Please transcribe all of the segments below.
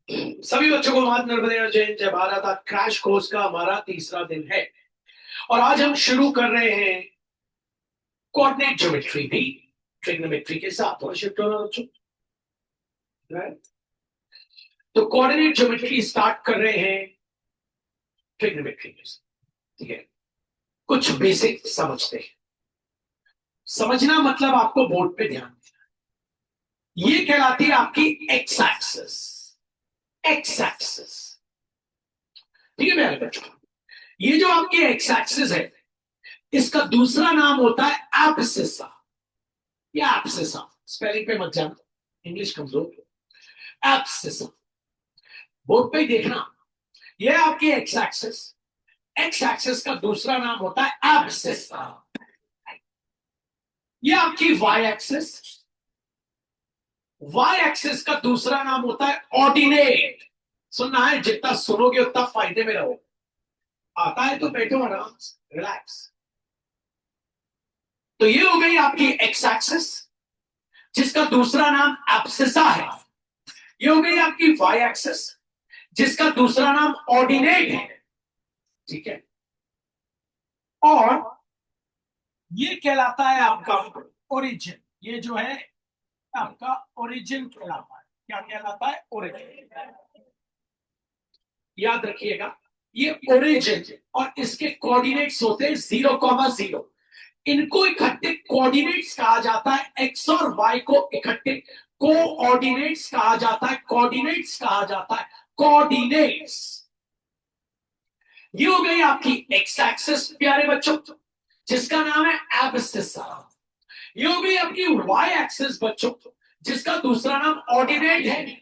सभी बच्चों को मात नर्मदे और जय जय भारत। आज क्रैश कोर्स का हमारा तीसरा दिन है और आज हम शुरू कर रहे हैं कोऑर्डिनेट ज्योमेट्री भी ट्रिग्नोमेट्री के साथ। और शिफ्ट होना बच्चों, तो कोऑर्डिनेट ज्योमेट्री स्टार्ट कर रहे हैं ट्रिग्नोमेट्री के साथ। ठीक है, कुछ बेसिक समझते हैं। समझना मतलब आपको बोर्ड पे ध्यान देना। ये कहलाती है आपकी एक्स एक्सिस। एक्स एक्सिस, ठीक है मेरे बच्चों। ये जो आपकी एक्स एक्सिस है, इसका दूसरा नाम होता है एब्सिसा या एब्सिसा। स्पेलिंग पे मत जाना, इंग्लिश कमजोर। एब्सिसा बोर्ड पे ही देखना। ये आपकी एक्स एक्सिस, एक्स एक्सिस का दूसरा नाम होता है एब्सिसा। ये आपकी वाई एक्सिस, वाई एक्सिस का दूसरा नाम होता है ऑर्डिनेट। सुनना है, जितना सुनोगे उतना फायदे में रहो। आता है तो बैठो आराम से, रिलैक्स। तो ये हो गई आपकी एक्स एक्सिस, जिसका दूसरा नाम एब्सिसा है। ये हो गई आपकी वाई एक्सिस, जिसका दूसरा नाम ऑर्डिनेट है। ठीक है, और ये कहलाता है आपका ओरिजिन। ये जो है आपका ओरिजिन कहलाता है। क्या कहलाता है? ओरिजिन। याद रखिएगा, ये ओरिजिन और इसके कोऑर्डिनेट्स होते हैं 0,0। इनको इकट्ठे कोऑर्डिनेट्स कहा जाता है। एक्स और वाई को इकट्ठे कोऑर्डिनेट्स कहा जाता है। कोऑर्डिनेट्स कहा जाता है, कोऑर्डिनेट्स। ये हो गई आपकी एक्स एक्सिस प्यारे बच्चों, जिसका नाम है एब्सिसा। ये हो गई आपकी वाई एक्सिस बच्चों, जिसका दूसरा नाम ऑर्डिनेट है।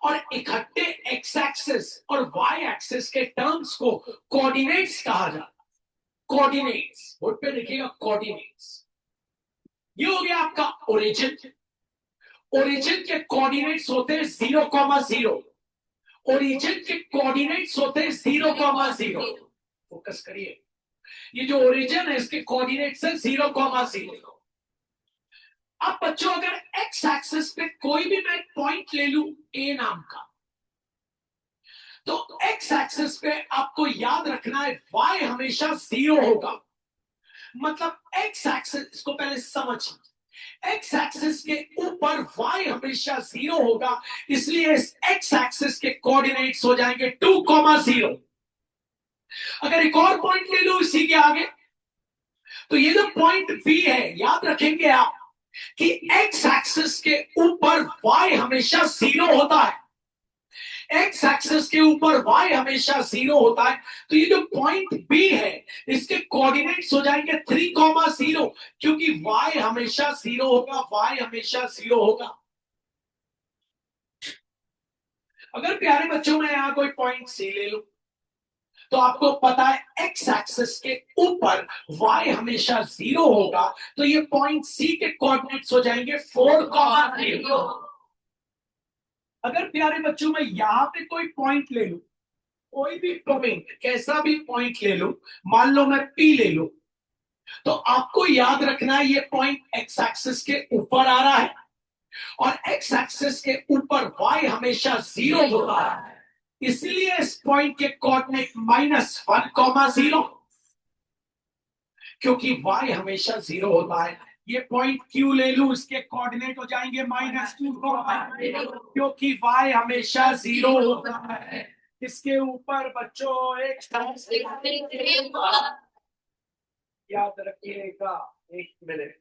और इकट्ठे एक्स एक्सिस और वाई एक्सिस के टर्म्स को कोऑर्डिनेट्स कहा जाता है। कोऑर्डिनेट्स बोर्ड पे लिखिएगा, कोऑर्डिनेट्स। ये हो गया आपका ओरिजिन। ओरिजिन के कोऑर्डिनेट्स होते हैं 0,0। ओरिजिन के कोऑर्डिनेट्स होते हैं 0,0। फोकस करिए, ये जो ओरिजिन है इसके कोऑर्डिनेट्स है 0,0। अब बच्चों, अगर एक्स एक्सिस पे कोई भी मैं पॉइंट ले लूं ए नाम का, तो एक्स एक्सिस पे आपको याद रखना है वाई हमेशा 0 होगा। मतलब एक्स एक्सिस, इसको पहले समझ, एक्स एक्सिस के ऊपर वाई हमेशा 0 होगा, इसलिए इस एक्स एक्सिस के कोऑर्डिनेट्स हो जाएंगे 2,0। अगर एक और पॉइंट ले लो इसी के आगे, तो ये जो पॉइंट बी है, याद रखेंगे आप कि एक्स एक्सिस के ऊपर वाई हमेशा 0 होता है। एक्स एक्सिस के ऊपर वाई हमेशा 0 होता है, तो ये जो पॉइंट बी है, इसके कोऑर्डिनेट्स हो जाएंगे 3,0, क्योंकि वाई हमेशा 0 होगा। वाई हमेशा 0 होगा। अगर प्यारे बच्चों में यहां कोई पॉइंट सी ले लो, तो आपको पता है एक्स एक्सिस के ऊपर वाई हमेशा 0 होगा, तो ये पॉइंट सी के कोऑर्डिनेट्स हो जाएंगे 4,0। अगर प्यारे बच्चों में यहां पे कोई पॉइंट ले लूं, कोई भी पॉइंट, कैसा भी पॉइंट ले लो, मान लो मैं पी ले लो, तो आपको याद रखना है ये पॉइंट एक्स एक्सिस के ऊपर आ रहा है और एक्स एक्सिस के ऊपर वाई हमेशा 0 होता है, इसलिए इस पॉइंट के कोऑर्डिनेट -1,0, क्योंकि वाई हमेशा 0 होता है। ये पॉइंट क्यू ले लू, इसके कोऑर्डिनेट हो जाएंगे -2, क्योंकि वाई हमेशा 0 होता है। इसके ऊपर बच्चों एक याद रखिएगा, एक मिनट।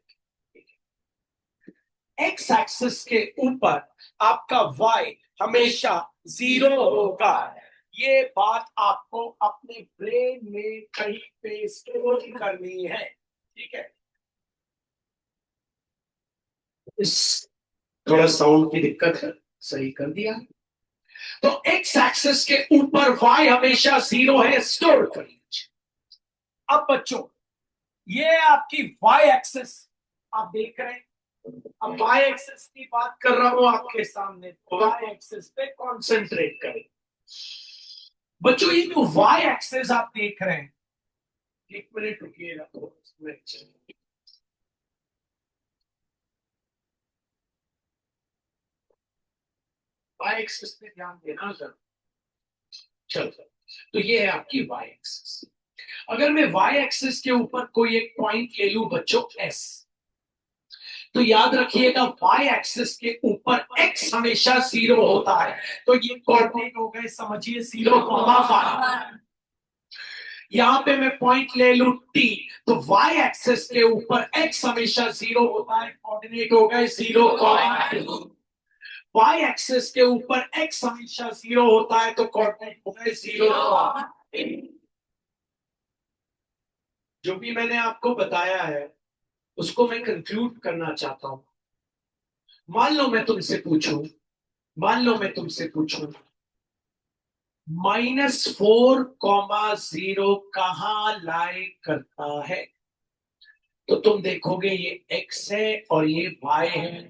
एक्स एक्सिस के ऊपर आपका वाई हमेशा 0 होगा। ये बात आपको अपने ब्रेन में कहीं पे स्टोर करनी है। ठीक है, इस थोड़ा साउंड की दिक्कत है, सही कर दिया। तो एक्स एक्सिस के ऊपर वाई हमेशा 0 है, स्टोर कर लीजिए। अब बच्चों, ये आपकी वाई एक्सिस आप देख रहे हैं। अब वाई एक्सिस की बात कर रहा हूं आपके सामने, तो वाई एक्सिस पे कॉन्सेंट्रेट करें बच्चों। ये जो वाई एक्सिस आप देख रहे हैं, एक मिनट रुकिएगा तो वाई एक्सिस पे ध्यान देना जरूर। चलो, तो ये है आपकी वाई एक्सिस। अगर मैं वाई एक्सिस के ऊपर कोई एक पॉइंट ले लूं बच्चों एस, तो याद रखिएगा वाई एक्सिस के ऊपर एक्स हमेशा 0 होता है। तो ये कोऑर्डिनेट हो गए, समझिए 0,5। यहां पे मैं पॉइंट ले लूं टी, तो वाई एक्सिस के ऊपर एक्स हमेशा 0 होता है, कोऑर्डिनेट हो गए 0,2। वाई एक्सिस के ऊपर एक्स हमेशा 0 होता है, तो कोऑर्डिनेट हो गए 0,3। जो भी मैंने आपको बताया है उसको मैं कंक्लूड करना चाहता हूं। मान लो मैं तुमसे पूछूं, -4,0 कहां लाई करता है, तो तुम देखोगे ये x है और ये y है।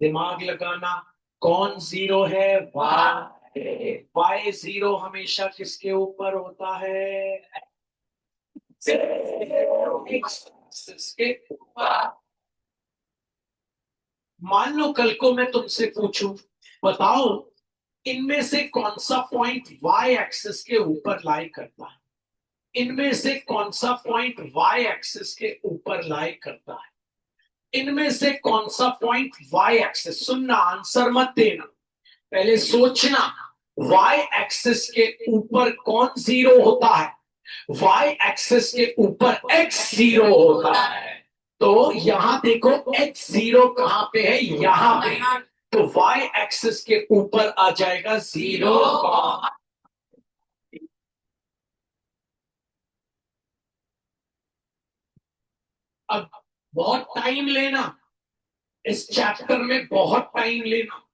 दिमाग लगाना, कौन 0 है? y 0 हमेशा किसके ऊपर होता है? x के ऊपर। मान लो कल को मैं तुमसे पूछूं, बताओ इनमें से कौन सा पॉइंट y एक्सिस के ऊपर लाई करता है? इनमें से कौन सा पॉइंट y एक्सिस के ऊपर लाई करता है? इनमें से कौन सा पॉइंट y एक्सिस, सुनना आंसर मत देना, पहले सोचना, y एक्सिस के ऊपर कौन 0 होता है? y एक्सिस के ऊपर x 0 होता है। तो यहां देखो x 0 कहां पे है? यहां पे। तो y एक्सिस के ऊपर आ जाएगा 0। अब बहुत टाइम लेना, इस चैप्टर में बहुत टाइम लेना।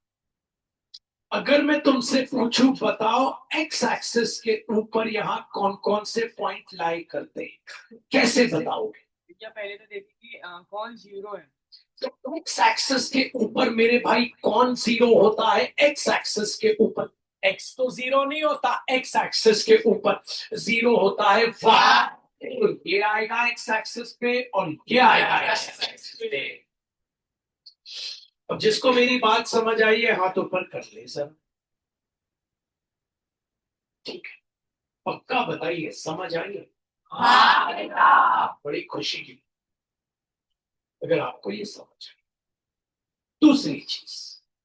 अगर मैं तुमसे पूछूं, बताओ एक्स एक्सिस के ऊपर यहाँ कौन कौन से पॉइंट लाई करते हैं, कैसे बताओगे? पहले तो देखिए कि कौन 0 है। तो एक्स एक्सिस के ऊपर मेरे भाई कौन 0 होता है? एक्स एक्सिस के ऊपर एक्स तो 0 नहीं होता, एक्स एक्सिस के ऊपर 0 होता है वाई। तो ये आएगा एक्स एक्सिस पे और ये आएगा एक्स एक्सिस पे। अब जिसको मेरी बात समझ आई है हाथ ऊपर कर ले सर। ठीक है, पक्का बताइए समझ आई है? बड़ी खुशी की अगर आपको ये समझ आई। दूसरी चीज,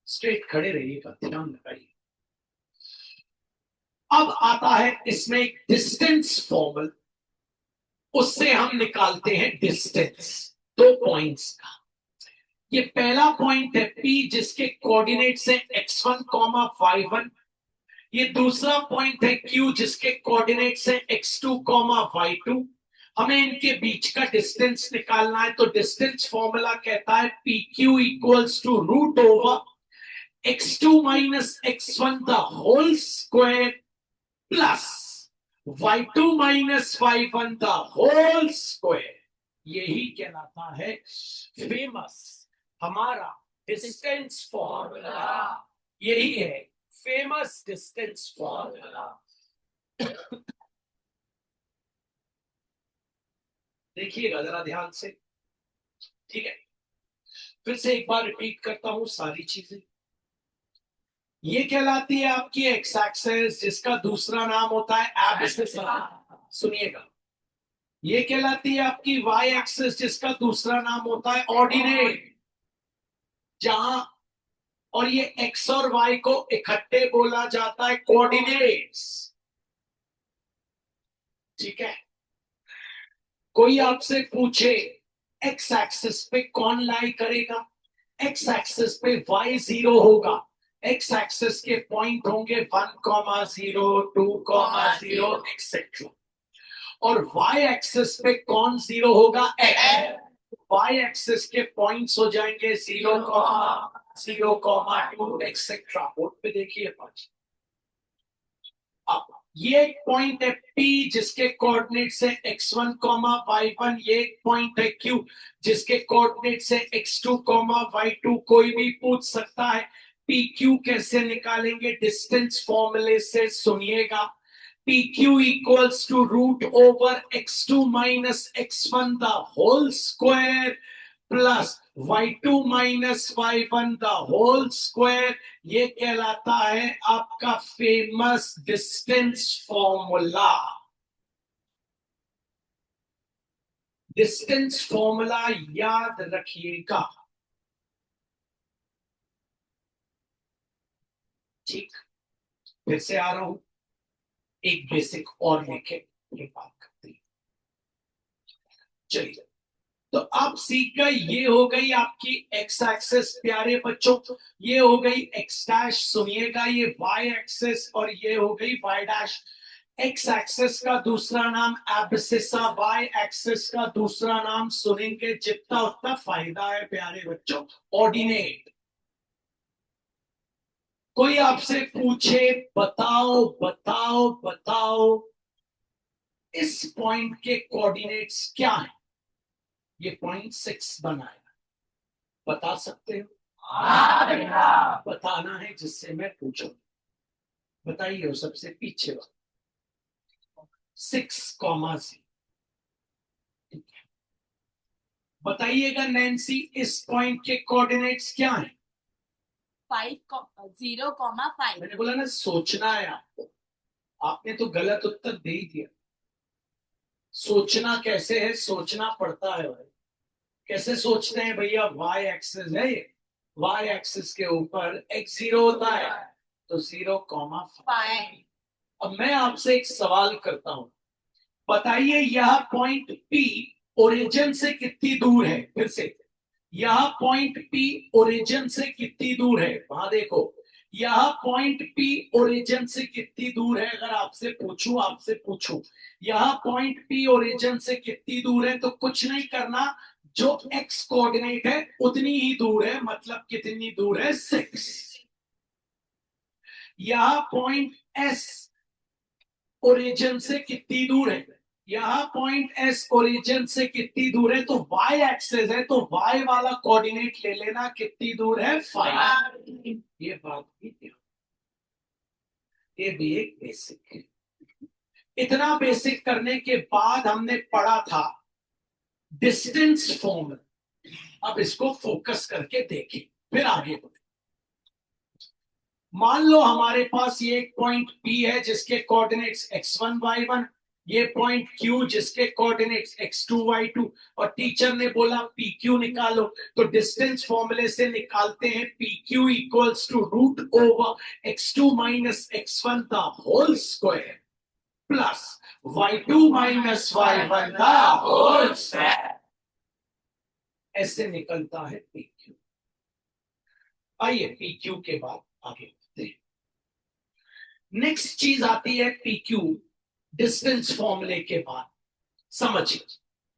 स्ट्रेट खड़े रहिएगा, ध्यान लगाइए। अब आता है इसमें एक डिस्टेंस फॉर्मल, उससे हम निकालते हैं डिस्टेंस 2 पॉइंट्स का। ये पहला पॉइंट है P जिसके कोऑर्डिनेट्स है x1, y1। ये दूसरा पॉइंट है Q जिसके कोऑर्डिनेट्स है x2, y2। हमें इनके बीच का डिस्टेंस निकालना है, तो डिस्टेंस फॉर्मूला कहता है PQ equals to root over x2 minus x1 the whole square plus y2 minus y1 the whole square. यही कहलाता है फेमस हमारा डिस्टेंस फॉर्मूला। यही है फेमस डिस्टेंस फॉर्मूला। देखिएगा जरा ध्यान से, ठीक है? फिर से एक बार रिपीट करता हूं सारी चीजें। ये कहलाती है आपकी एक्स एक्सिस जिसका दूसरा नाम होता है एब्सिस। सुनिएगा, ये कहलाती है आपकी वाई एक्सिस जिसका दूसरा नाम होता है ऑर्डिनेट, जहां और ये एक्स और वाई को इकट्ठे बोला जाता है कोऑर्डिनेट्स। ठीक है, कोई आपसे पूछे एक्स एक्सिस पे कौन लाई करेगा, एक्स एक्सिस पे वाई 0 होगा, एक्स एक्सिस के पॉइंट होंगे 1,0, 2,0 एक्सेट्रा, और वाई एक्सिस पे कौन 0 होगा? वाई एक्सिस के पॉइंट्स हो जाएंगे 0,0,2 एक्सेट्रा। बोर्ड पे देखिए 5। अब ये एक पॉइंट है P जिसके कोऑर्डिनेट्स है x1, y1। ये एक पॉइंट है Q जिसके कोऑर्डिनेट्स है x2, y2। कोई भी पूछ सकता है PQ कैसे निकालेंगे डिस्टेंस फॉर्मूले से, सुनिएगा। PQ equals to root over x2 minus x1 the whole square plus y2 minus y1 the whole square, ये कहलाता है आपका famous distance formula. Distance formula याद रखिएगा, ठीक। फिर से आ रहा हूं, एक बेसिक और लेके ये बात करते हैं। चलिए, तो आप सीख गए, ये हो गई आपकी एक्स एक्सेस प्यारे बच्चों, ये हो गई एक्स डैश, सुनिएगा ये वाई एक्सेस, और ये हो गई वाई डैश। एक्स एक्सेस का दूसरा नाम एब्सिसा, वाई एक्सेस का दूसरा नाम सुनेंगे जितना उतना फायदा है प्यारे बच्चों, ऑर्डिनेट। कोई आपसे पूछे बताओ बताओ बताओ इस पॉइंट के कोऑर्डिनेट्स क्या है, ये पॉइंट 6 बनाया, बता सकते हो? बताना है जिससे मैं पूछूं, बताइए सबसे पीछे वाला 6,0। बताइएगा नैन्सी, इस पॉइंट के कोऑर्डिनेट्स क्या हैं? 0,5। मैंने बोला ना सोचना है आपको, आपने तो गलत उत्तर दे ही दिया। सोचना कैसे है, सोचना पड़ता है भाई। कैसे सोचते हैं भैया, वाई एक्सिस है, वाई एक्सिस के ऊपर x0 होता है, तो 0,5। अब मैं आपसे एक सवाल करता हूं, बताइए यह पॉइंट P ओरिजिन से कितनी दूर है? फिर से, यह पॉइंट P ओरिजिन से कितनी दूर है? वहां देखो, यह पॉइंट P ओरिजिन से कितनी दूर है? अगर आपसे पूछूं यह पॉइंट P ओरिजिन से कितनी दूर है, तो कुछ नहीं करना, जो x कोऑर्डिनेट है उतनी ही दूर है, मतलब कितनी दूर है? 6। यह पॉइंट S ओरिजिन से कितनी दूर है? यह पॉइंट S ओरिजिन से कितनी दूर है? तो y एक्सेस है, तो y वाला कोऑर्डिनेट ले लेना, कितनी दूर है? 5। ये बात भी, ये भी एक बेसिक है। इतना बेसिक करने के बाद हमने पढ़ा था डिस्टेंस फॉर्मूला। अब इसको फोकस करके देखें, फिर आगे बढ़े। मान लो हमारे पास ये एक पॉइंट P है जिसके कोऑर्डिनेट्स x1 y1, ये पॉइंट Q जिसके कोऑर्डिनेट्स x2 y2, और टीचर ने बोला PQ निकालो, तो डिस्टेंस फॉर्मूले से निकालते हैं PQ equals to root over x2 minus x1 the whole square plus y2 minus y1 the whole square. ऐसे निकलता है PQ। आइए PQ के बाद आगे, नेक्स्ट चीज आती है PQ डिस्टेंस फॉर्मूले के बाद, समझिए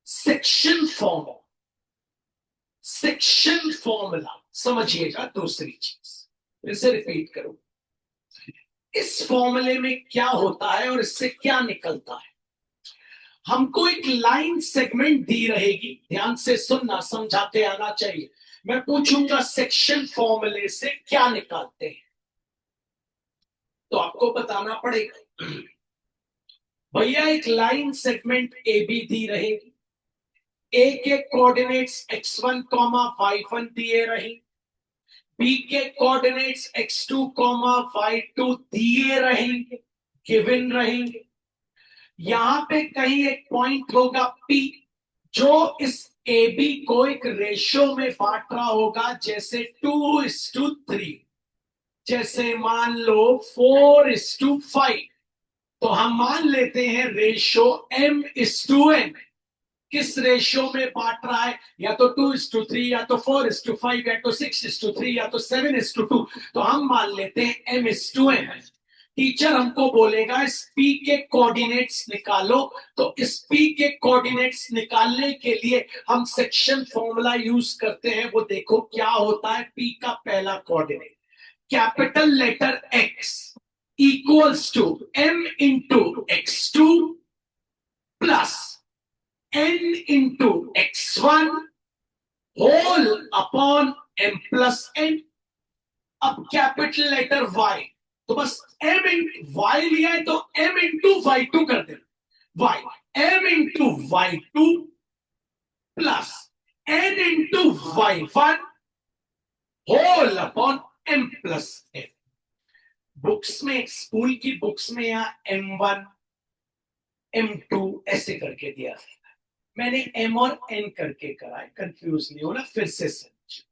सेक्शन फॉर्मूला। सेक्शन फॉर्मूला समझिएगा। दूसरी चीज फिर से रिपीट करूं, इस फॉर्मूले में क्या होता है और इससे क्या निकलता है। हमको एक लाइन सेगमेंट दी रहेगी, ध्यान से सुनना, समझाते आना चाहिए। मैं पूछूंगा सेक्शन फॉर्मूले से क्या निकालते हैं, तो आपको बताना पड़ेगा। भैया एक line segment A be the रहेगी, ए के कोऑर्डिनेट्स x1, y1 दिए रहे, बी के कोऑर्डिनेट्स x2, y2 दिए रहेंगे, गिवन रहेंगे। यहां पे कहीं एक पॉइंट होगा P, जो इस ए बी को एक रेशियो में बांट रहा होगा, जैसे 2:3, जैसे मान लो 4:5। तो हम मान लेते हैं रेशियो m:n। किस रेशियो में बांट रहा है, या तो 2:3, या तो 4:5, या तो 6:3, या तो 7:2। तो हम मान लेते हैं m:n। टीचर हमको बोलेगा इस P के कोऑर्डिनेट्स निकालो, तो इस P के कोऑर्डिनेट्स निकालने के लिए हम सेक्शन फॉर्मूला यूज करते हैं। वो देखो क्या होता है। P का पहला coordinate capital letter X equals to m into x2 plus n into x1 whole upon m plus n। अब कैपिटल लेटर Y, तो बस m इंटू y लिया है तो m इंटू y2 कर देना। y m into y2 plus n into y1 whole upon m plus n। Books में, school की बुक्स में यहाँ m1 m2 ऐसे करके दिया है, मैंने m और n करके करा है, कंफ्यूज नहीं होना, फिर से समझ।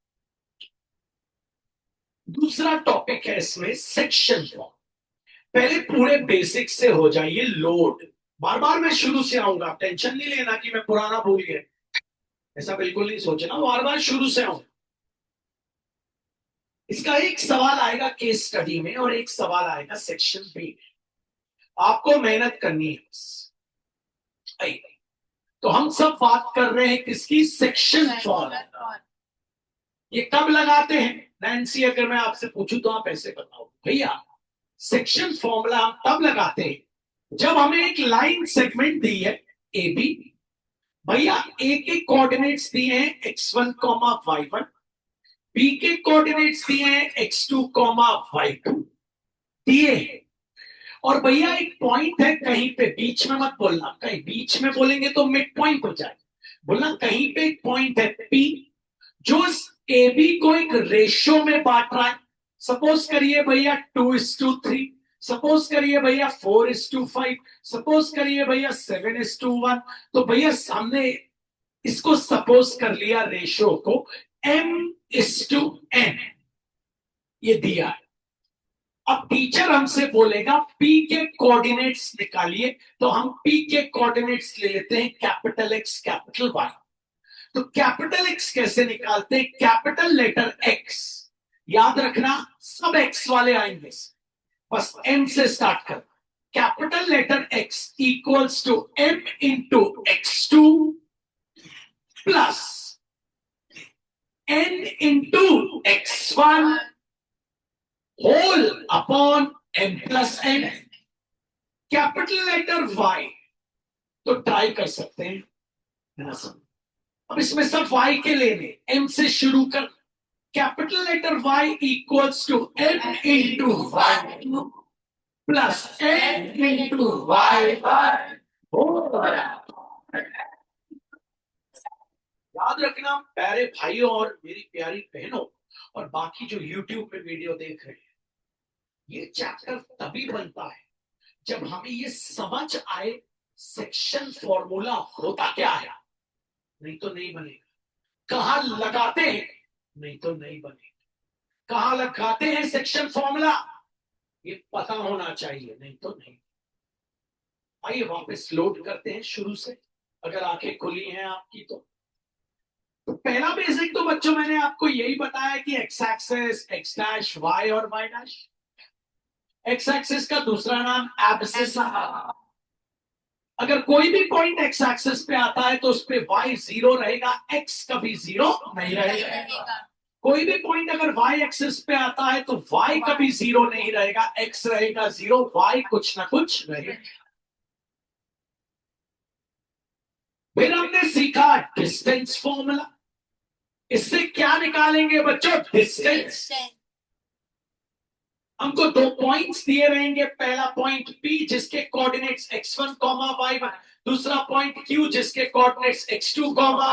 दूसरा टॉपिक है इसमें सेक्शन फॉर्म। पहले पूरे बेसिक से हो जाइए लोड। बार बार मैं शुरू से आऊंगा, टेंशन नहीं लेना कि मैं पुराना भूल गया, ऐसा बिल्कुल नहीं सोचना, बार बार शुरू से आऊंगा। इसका एक सवाल आएगा केस स्टडी में और एक सवाल आएगा सेक्शन बी में, आपको मेहनत करनी है बस। तो हम सब बात कर रहे हैं किसकी? Section form. ये कब लगाते हैं नैन्सी? अगर मैं आपसे पूछूं तो आप ऐसे बताओ भैया, सेक्शन फॉर्मूला हम तब लगाते हैं जब हमें एक लाइन सेगमेंट दी है ए बी। भैया ए के कोऑर्डिनेट्स दिए हैं x1 y1, बी के कोऑर्डिनेट्स दिए हैं x2 y2 दिए हैं। और भैया एक पॉइंट है कहीं पे, बीच में मत बोलना, कहीं बीच में बोलेंगे तो मिड पॉइंट हो जाए, बोलना कहीं पे एक पॉइंट है P जो ए बी को एक रेशियो में बांट रहा है। सपोज करिए भैया 2:3, सपोज करिए भैया 4:5, सपोज करिए भैया 7:1। तो भैया सामने इसको सपोज कर लिया रेशियो को m:n, ये दिया है। अब टीचर हमसे बोलेगा P के कोऑर्डिनेट्स निकालिए, तो हम P के कोऑर्डिनेट्स ले लेते हैं कैपिटल X कैपिटल Y। तो कैपिटल X कैसे निकालते हैं? कैपिटल लेटर X, याद रखना सब X वाले आएंगे, बस M से स्टार्ट कर। Capital letter X equals to M into x2 plus N into x1 whole upon M plus N। Capital letter Y तो ट्राई कर सकते हैं, है ना सब? अब इसमें सब y के लेने, m से शुरू कर। Capital letter y equals to m into y plus n into y. याद रखना प्यारे भाइयों और मेरी प्यारी बहनों और बाकी जो यूट्यूब पे वीडियो देख रहे हैं, ये चैप्टर तभी बनता है जब हमें ये समझ आए सेक्शन फॉर्मूला होता क्या है, नहीं तो नहीं बनेगा। कहां लगाते हैं, नहीं तो नहीं बनेगा। कहां लगाते हैं सेक्शन फॉर्मूला, ये पता होना चाहिए, नहीं तो नहीं। आइए वापस लोड करते हैं शुरू से, अगर आंखें खुली हैं आपकी तो पहला बेसिक तो बच्चों मैंने आपको यही बताया कि x axis, x dash, y और वाई डैश। एक्स एक्सिस का दूसरा नाम एब्सिस। अगर कोई भी पॉइंट एक्स एक्सिस पे आता है तो उस पे वाई 0 रहेगा, एक्स कभी 0 नहीं रहेगा। कोई भी पॉइंट अगर वाई एक्सिस पे आता है तो वाई कभी 0 नहीं रहेगा, एक्स रहेगा 0, वाई कुछ ना कुछ रहेगा। फिर हमने सीखा डिस्टेंस फॉर्मूला। इससे क्या निकालेंगे बच्चों? डिस्टेंस। हमको दो पॉइंट्स दिए रहेंगे, पहला पॉइंट P जिसके कोऑर्डिनेट्स x1, y1, दूसरा पॉइंट Q जिसके कोऑर्डिनेट्स x2,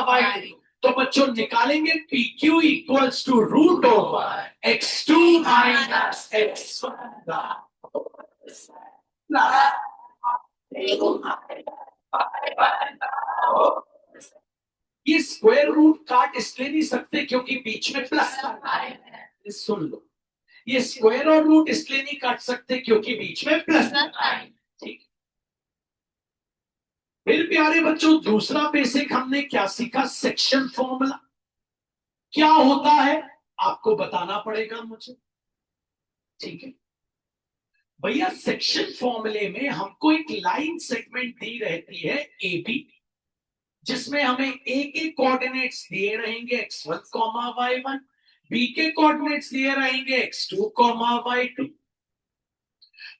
y2। तो बच्चों निकालेंगे PQ equals to root over x2 minus x1। ये स्क्वायर रूट काट इसलिए नहीं सकते क्योंकि बीच में प्लस है। सुन लो, ये स्क्वायर और रूट इसलिए नहीं काट सकते क्योंकि बीच में प्लस। ठीक। फिर प्यारे बच्चों दूसरा बेसिक हमने क्या सीखा? Section formula. क्या होता है आपको बताना पड़ेगा मुझे, ठीक है भैया? सेक्शन फॉर्मूले में हमको एक लाइन सेगमेंट दी रहती है ए बी, जिसमें हमें ए के कोऑर्डिनेट्स दिए रहेंगे x1, y1, बी के कोऑर्डिनेट्स दिए रहेंगे x2, y2।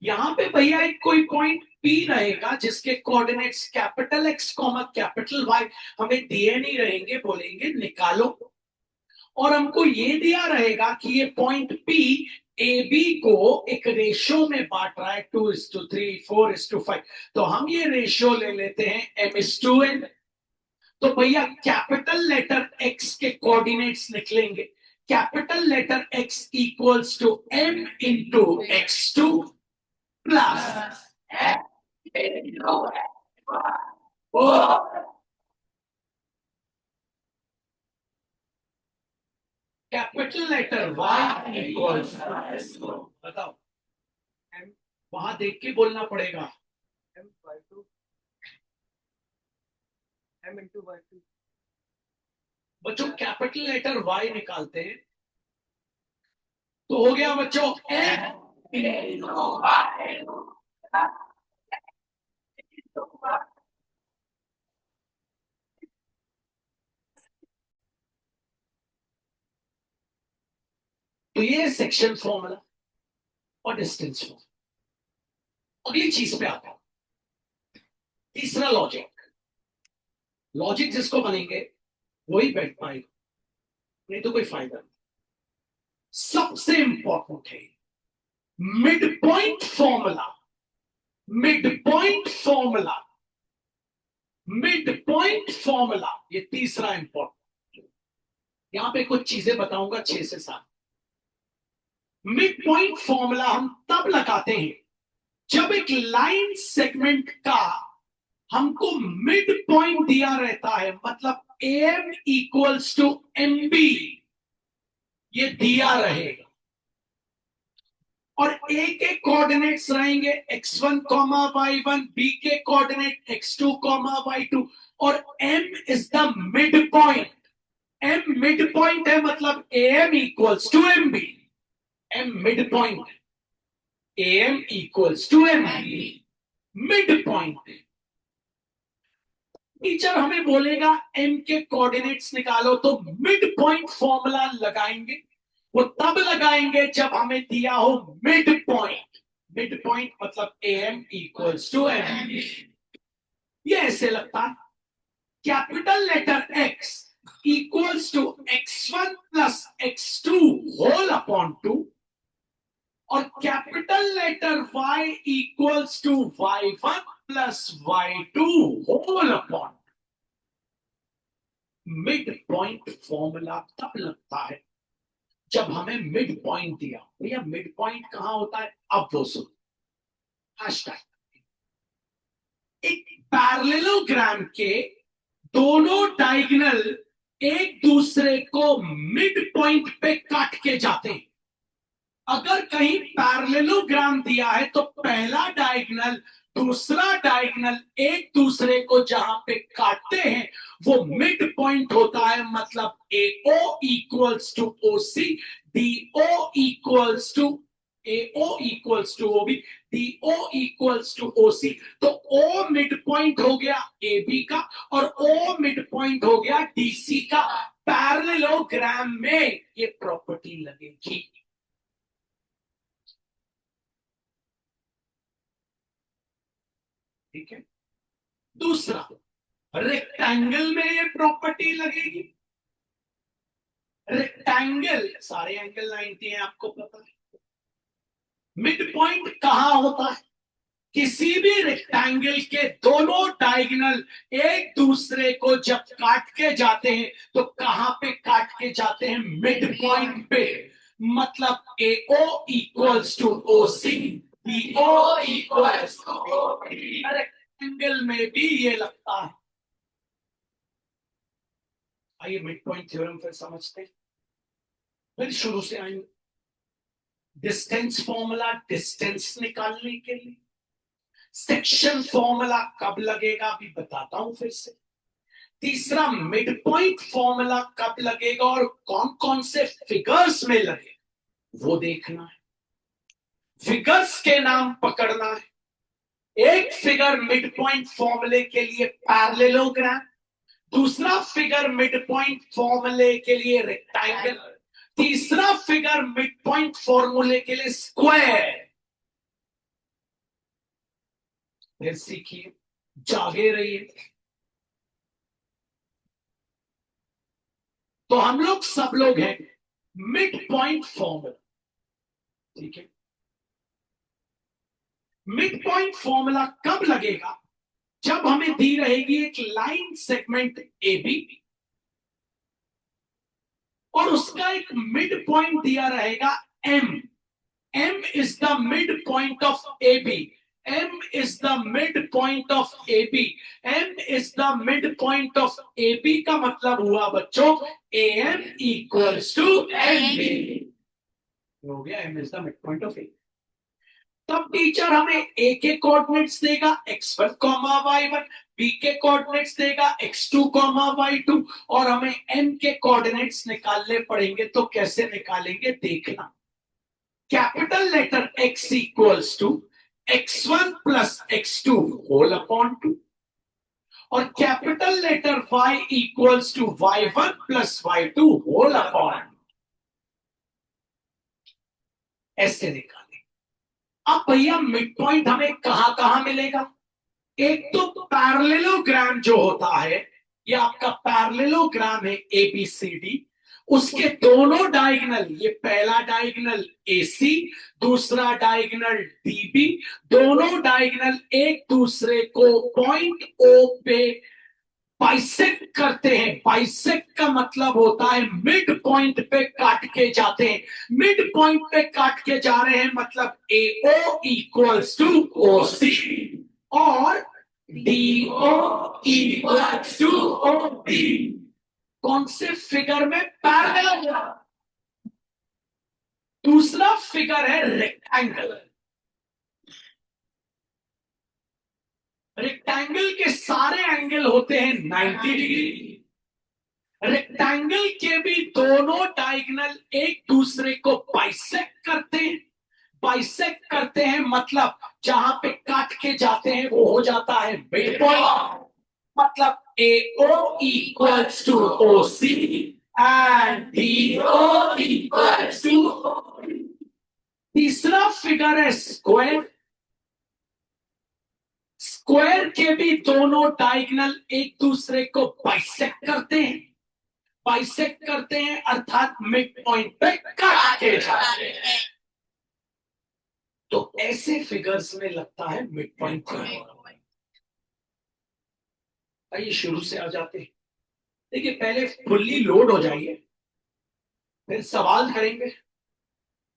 यहां पे भैया एक कोई पॉइंट P रहेगा जिसके coordinates capital X, capital Y हमें दिए नहीं रहेंगे, बोलेंगे निकालो। और हमको ये दिया रहेगा कि ये पॉइंट P ए बी को एक रेशियो में बांट रहा है 2:3, 4:5। तो हम ये रेशियो ले लेते हैं m:n। तो भैया कैपिटल लेटर एक्स के कोऑर्डिनेट्स निकलेंगे। Capital letter x equals to m into x2 plus capital letter y equals, बताओ, M वहां देख के बोलना पड़ेगा। M by 2 M into by 2 बच्चों कैपिटल लेटर y निकालते हैं तो हो गया बच्चों तो ये सेक्शन फॉर्मूला और डिस्टेंस फॉर्मूला। अगली चीज पे आता है, तीसरा लॉजिक। लॉजिक जिसको बनेंगे वही बैठ पाएगा, नहीं तो कोई फायदा नहीं। सबसे इंपॉर्टेंट है mid point formula. Mid point formula, mid point formula, ये तीसरा इंपॉर्टेंट। यहां पे कुछ चीजें बताऊंगा 6 से 7। मिड पॉइंट फॉर्मूला हम तब लगाते हैं जब एक लाइन सेगमेंट का हमको मिड पॉइंट दिया रहता है, मतलब am इक्वल्स टू mb, ये दिया रहेगा और a के कोऑर्डिनेट्स रहेंगे x1, y1, b के कोऑर्डिनेट x2, y2 और m is the mid point. m mid point है, मतलब am equals to mb। m mid point, am equals to mb, mid point. Teacher हमें बोलेगा m के coordinates निकालो, तो मिड पॉइंट फॉर्मूला लगाएंगे। वो तब लगाएंगे जब हमें दिया हो मिड पॉइंट। मिड पॉइंट मतलब am इक्वल्स टू m। ये ऐसे लगता है, capital letter x equals to x1 plus x2 whole upon 2 और capital letter y equals to y1 plus y2 whole upon. Mid point formula तब लगता है जब हमें मिड पॉइंट दिया। भैया मिड पॉइंट कहां होता है, अब वो सुन। हैशटैग, एक पैरेललोग्राम के दोनों डायगोनल एक दूसरे को मिड पॉइंट पे काट के जाते हैं। अगर कहीं पैरेललोग्राम दिया है तो पहला डायगोनल दूसरा डायगोनल एक दूसरे को जहां पे काटते हैं वो मिड पॉइंट होता है, मतलब AO equals to OC, DO equals to AO equals to OB, DO equals to OC। तो O मिड पॉइंट हो गया AB का और O मिड पॉइंट हो गया DC का। पैरेललोग्राम में ये प्रॉपर्टी लगेगी। ठीक है। दूसरा, रेक्टेंगल में ये प्रॉपर्टी लगेगी। रेक्टेंगल सारे एंगल 90 है, आपको पता है। मिड पॉइंट कहां होता है, किसी भी रेक्टेंगल के दोनों डायगोनल एक दूसरे को जब काट के जाते हैं तो कहां पे काट के जाते हैं, मिड पॉइंट पे। मतलब AO equals to OC, BO equals to OB। Rectangle में भी ये लगता है। आइए मिड पॉइंट थ्योरम फिर समझते हैं, फिर शुरू से आएंगे। डिस्टेंस फॉर्मूला, डिस्टेंस निकालने के लिए। सेक्शन फॉर्मूला कब लगेगा अभी बताता हूं फिर से। तीसरा, मिड पॉइंट फॉर्मूला कब लगेगा और कौन कौन से फिगर्स में लगेगा वो देखना है। फिगर्स के नाम पकड़ना है। एक फिगर मिड पॉइंट फॉर्मूले के लिए पैरेललोग्राम, दूसरा फिगर मिड पॉइंट फॉर्मूले के लिए रेक्टेंगल, तीसरा फिगर मिड पॉइंट फॉर्मूले के लिए स्क्वायर। फिर सीखिए, जागे रहिए। तो हम लोग सब लोग हैं मिड पॉइंट फॉर्मूला। ठीक है। मिड पॉइंट फॉर्मूला कब लगेगा, जब हमें दी रहेगी एक लाइन सेगमेंट ए बी और उसका एक मिड पॉइंट दिया रहेगा M, M is the midpoint of AB. M is the midpoint of AB. M is the midpoint of AB का मतलब हुआ बच्चों AM equals to MB. हो गया, M is the midpoint of AB. तब teacher हमें A के coordinates देगा x1, y1, B के कोऑर्डिनेट्स देगा x2, y2 और हमें N के कोऑर्डिनेट्स निकालने पड़ेंगे। तो कैसे निकालेंगे देखना। Capital letter x equals to x1 plus x2 whole upon 2 और capital letter y equals to y1 plus y2 whole upon, ऐसे निकालें। अब भैया मिड पॉइंट हमें कहां कहां मिलेगा? एक तो पैरेललोग्राम जो होता है, ये आपका पैरेललोग्राम है ABCD, उसके दोनों डायगोनल, ये पहला डायगोनल AC, दूसरा डायगोनल DB, दोनों डायगोनल एक दूसरे को पॉइंट O पे बाइसेक्ट करते हैं। बाइसेक्ट का मतलब होता है मिड पॉइंट पे काट के जाते हैं। मिड पॉइंट पे काट के जा रहे हैं मतलब AO इक्वल्स टू OC और DO इक्वल्स टू OB। कौन से फिगर में? पैरेलल। दूसरा फिगर है रेक्टेंगल। रेक्टेंगल के सारे एंगल होते हैं 90 डिग्री। रेक्टेंगल के भी दोनों डायगोनल एक दूसरे को बाइसेक्ट करते हैं। बाइसेक्ट करते हैं मतलब जहां पे काट के जाते हैं वो हो जाता है मिड पॉइंट, मतलब AO equals to OC and DO equals to OB। तीसरा फिगर है स्क्वायर। स्क्वायर के भी दोनों डायगोनल एक दूसरे को बाइसेक्ट करते हैं। बाइसेक्ट करते हैं अर्थात मिड पॉइंट पे काट के जाते हैं। तो ऐसे फिगर्स में लगता है मिड पॉइंट। आइए शुरू से आ जाते हैं। देखिए पहले फुल्ली लोड हो जाइए, फिर सवाल करेंगे।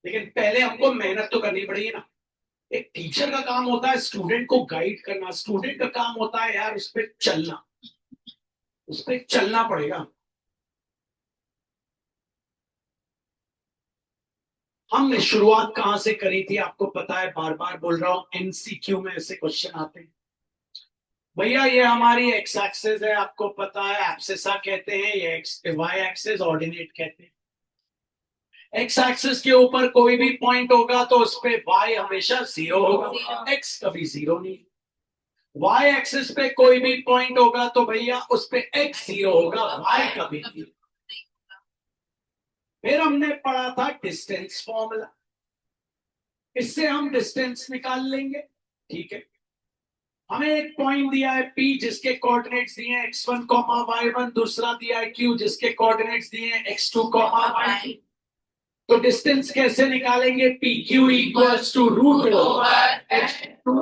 लेकिन पहले हमको मेहनत तो करनी पड़ेगी ना। एक टीचर का काम होता है स्टूडेंट को गाइड करना, स्टूडेंट का काम होता है यार उस पर चलना, उस पर चलना पड़ेगा। हमने शुरुआत कहां से करी थी आपको पता है, बार बार बोल रहा हूं, MCQ में ऐसे क्वेश्चन आते हैं। भैया ये हमारी एक्स एक्सिस है, आपको पता है एब्सिसा कहते हैं, ये वाई एक्सिस ऑर्डिनेट कहते हैं। एक्स एक्सिस के ऊपर कोई भी पॉइंट होगा तो उस पे वाई हमेशा 0 होगा, एक्स कभी 0 नहीं। वाई एक्सिस पे कोई भी पॉइंट होगा तो भैया उस पे एक्स 0 होगा, वाई कभी नहीं। फिर हमने पढ़ा था डिस्टेंस फॉर्मूला, इससे हम डिस्टेंस निकाल लेंगे। ठीक है, हमें एक पॉइंट दिया है P जिसके कोऑर्डिनेट्स दिए हैं x1, y1, दूसरा दिया है Q जिसके कोऑर्डिनेट्स दिए हैं x2, y2। तो डिस्टेंस कैसे निकालेंगे? PQ equals to root over x2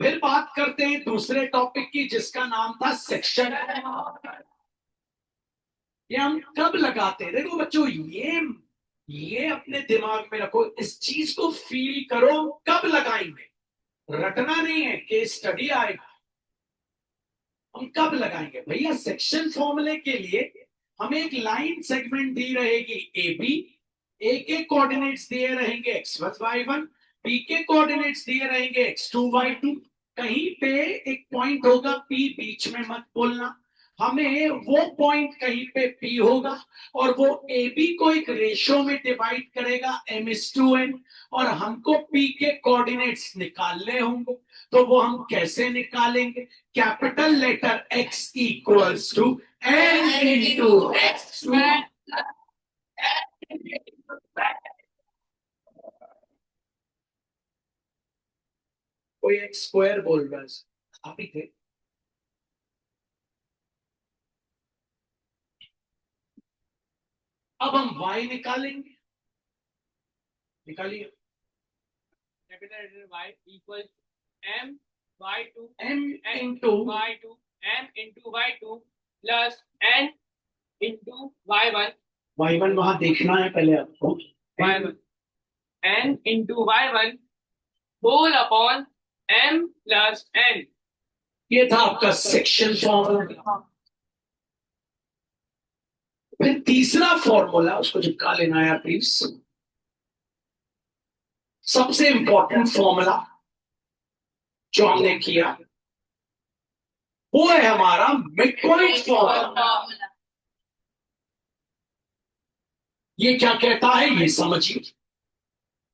फिर बात करते हैं दूसरे टॉपिक की जिसका नाम था सेक्शन। ये हम कब लगाते हैं? देखो बच्चों, ये अपने दिमाग में रखो, इस चीज को फील करो। कब लगाएंगे? रटना नहीं है, केस स्टडी आएगा। हम कब लगाएंगे भैया? सेक्शन फॉर्मूले के लिए हमें एक लाइन सेगमेंट दी रहेगी AB, A के कोऑर्डिनेट्स दिए रहेंगे x1, y1, B के कोऑर्डिनेट्स दिए रहेंगे x2, y2। कहीं पे एक पॉइंट होगा P, बीच में मत बोलना। हमें वो पॉइंट कहीं पे P होगा और वो AB को एक रेशो में डिवाइड करेगा M:N और हमको P के कोऑर्डिनेट्स निकालने होंगे। तो वो हम कैसे निकालेंगे? Capital letter X equals to N into x. कोई एक स्क्वायर बोल रहा है, आप ही थे। अब हम y निकालेंगे, निकालिए। Capital letter y equal m y2 m into y2 m into y2 plus n into y1 y1 वहां देखना है पहले आपको। y1 n into y1 whole upon m plus n। ये था आपका सेक्शन फॉर्मूला। फिर तीसरा फॉर्मूला, उसको चिपका लेना है प्लीज। सबसे इंपॉर्टेंट फॉर्मूला जो हमने किया वो है हमारा मिड पॉइंट फॉर्मूला। ये क्या कहता है ये समझिए।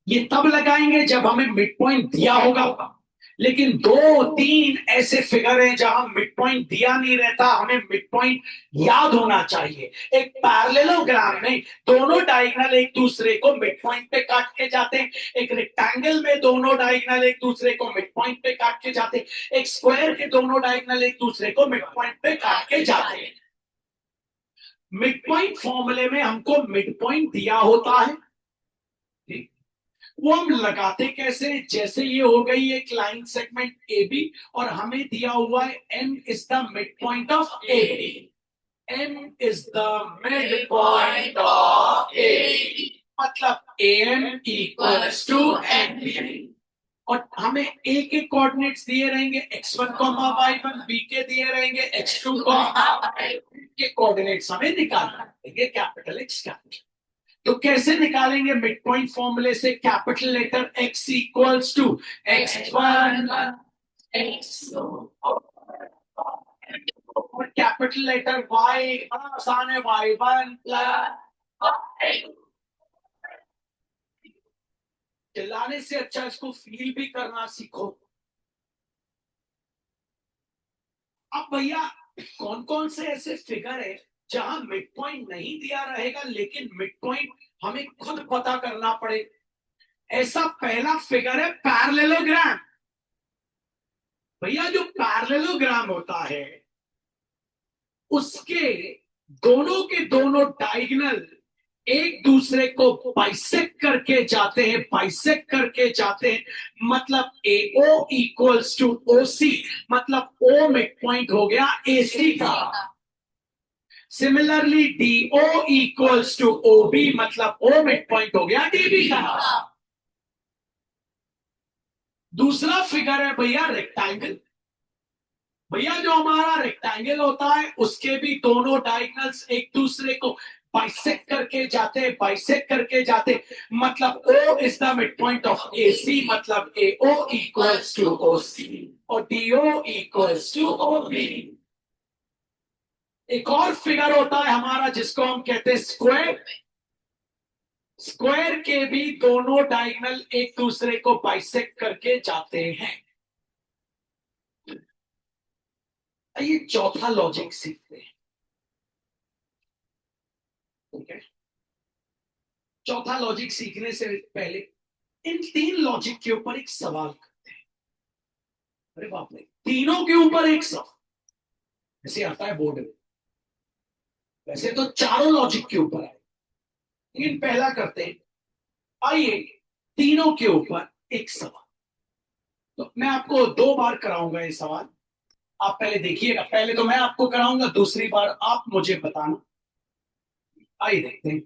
ये तब लगाएंगे जब हमें मिड पॉइंट दिया होगा, लेकिन 2-3 ऐसे फिगर हैं जहां मिड पॉइंट दिया नहीं रहता, हमें मिड पॉइंट याद होना चाहिए। एक पैरेललोग्राम में दोनों डायगोनल एक दूसरे को मिड पॉइंट पे काट के जाते हैं, एक रेक्टेंगल में दोनों डायगोनल एक दूसरे को मिड पॉइंट पे काट के जाते हैं, एक स्क्वायर के दोनों डायगोनल एक दूसरे को मिड पॉइंट पे काट के जाते हैं। मिड पॉइंट फॉर्मूले में हमको मिड पॉइंट दिया होता है, वो हम लगाते कैसे? जैसे ये हो गई एक लाइन सेगमेंट ए बी और हमें दिया हुआ है M is the mid point of A B. M is the mid point of A B, मतलब A M equals to M B. और हमें ए के कोऑर्डिनेट्स दिए रहेंगे x1 y1, बी के दिए रहेंगे x2 y2 के कोऑर्डिनेट्स हमें निकालना है, कैपिटल एक्स कैपिटल। तो कैसे निकालेंगे मिड पॉइंट फॉर्मूले से? Capital letter x equals to x1 x2 और कैपिटल लेटर y, बड़ा आसान है, y1 प्लस। चिल्लाने से अच्छा इसको फील भी करना सीखो। अब भैया कौन कौन से ऐसे फिगर है जहां मिड पॉइंट नहीं दिया रहेगा लेकिन मिड पॉइंट हमें खुद पता करना पड़े? ऐसा पहला फिगर है पैरेललोग्राम। भैया जो पैरेललोग्राम होता है उसके दोनों के दोनों डायगोनल एक दूसरे को बाइसेक्ट करके जाते हैं, बाइसेक्ट करके जाते हैं, मतलब AO इक्वल्स टू OC, मतलब O मिड पॉइंट हो गया AC का। Similarly DO equals to OB, मतलब O मिड पॉइंट हो गया DB का। दूसरा फिगर है भैया रेक्टेंगल। भैया जो हमारा रेक्टेंगल होता है उसके भी दोनों डायगोनल्स एक दूसरे को बाइसेक्ट करके जाते हैं, बाइसेक्ट करके जाते, मतलब O is the mid point of AC, मतलब AO इक्वल्स टू OC और DO इक्वल्स टू OB। एक और फिगर होता है हमारा जिसको हम कहते हैं स्क्वायर। स्क्वायर के भी दोनों डायगोनल एक दूसरे को बाइसेक्ट करके जाते हैं। ये चौथा लॉजिक सीखते हैं, ठीक है? चौथा लॉजिक सीखने से पहले इन 3 लॉजिक के ऊपर एक सवाल करते हैं। अरे बाप रे, तीनों के ऊपर एक सवाल ऐसे आता है बोर्ड में। वैसे तो चारों लॉजिक के ऊपर है, लेकिन पहला करते हैं। आइए तीनों के ऊपर एक सवाल। तो मैं आपको 2 बार कराऊंगा ये सवाल, आप पहले देखिएगा। पहले तो मैं आपको कराऊंगा, दूसरी बार आप मुझे बताना। आइए देखते हैं।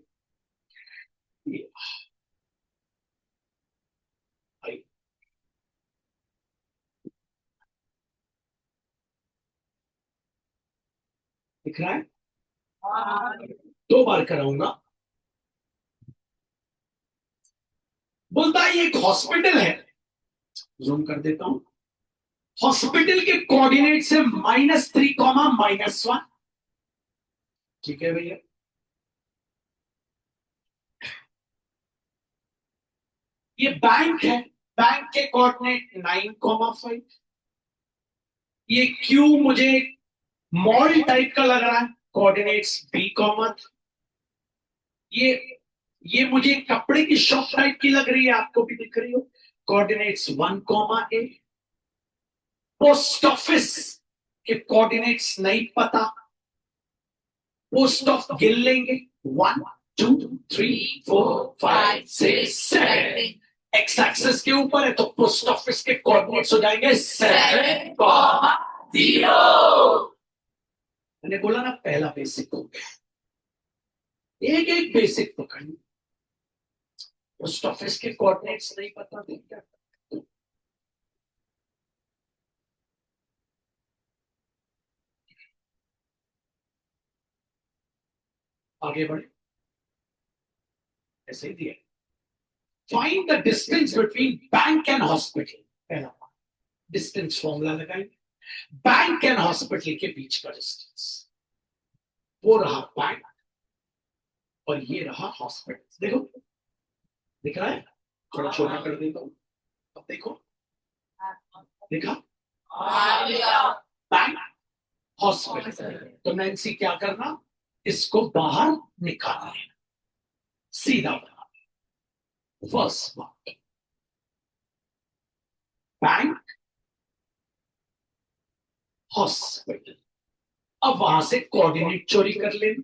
आइए, दिख रहा है? 2 बार कराऊंगा। बोलता है ये एक हॉस्पिटल है, जूम कर देता हूं। हॉस्पिटल के कोऑर्डिनेट से -3, -1, ठीक है भैया? ये बैंक है, बैंक के कोऑर्डिनेट 9, 5। ये क्यू मुझे मॉल टाइप का लग रहा है, कोऑर्डिनेट्स B, ये मुझे कपड़े की शॉप टाइप की लग रही है, आपको भी दिख रही हो, कोऑर्डिनेट्स 1, A। पोस्ट ऑफिस के कोऑर्डिनेट्स नहीं पता, पोस्ट ऑफ गिन लेंगे 1, 2 3 4 5 6 7 एक्स एक्सिस के ऊपर है तो पोस्ट ऑफिस के कोऑर्डिनेट्स हो जाएंगे 7,0। मैंने बोला ना पहला बेसिक हो गया, एक एक बेसिक पकड़नी। पोस्ट ऑफिस के कोऑर्डिनेट्स नहीं पता थे क्या? आगे बढ़े, ऐसे ही दिया। Find the distance between bank and hospital. पहला डिस्टेंस फॉर्मूला लगाएंगे, बैंक एंड हॉस्पिटल के बीच का डिस्टेंस, वो रहा बैंक और ये रहा हॉस्पिटल। देखो दिख रहा है, थोड़ा छोटा कर देता हूं, अब देखो देखा, बैंक हॉस्पिटल। तो नैन्सी क्या करना, इसको बाहर निकालना है, सीधा बना। First part bank hospital. अब वहां से कोऑर्डिनेट चोरी कर लेंगे।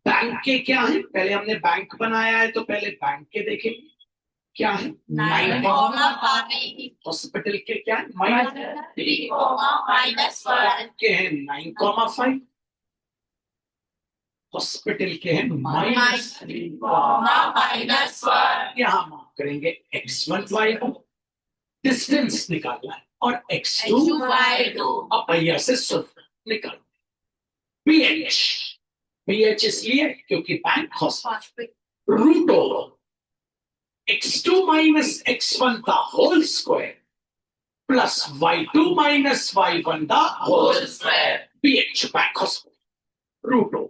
बैंक के क्या है, पहले हमने बैंक बनाया है तो पहले बैंक के देखेंगे क्या है, 9,5। हॉस्पिटल के क्या है, -3, के हैं 9,5, हॉस्पिटल के हैं -3, यहाँ मार्क करेंगे x1 y1, डिस्टेंस निकालना है, और x2 अब भैया से सुन निकाल। ph ph इसलिए क्योंकि bank hospital, root over x2 minus x1 का whole square plus y2 minus y1 का whole square, ph bank hospital, root over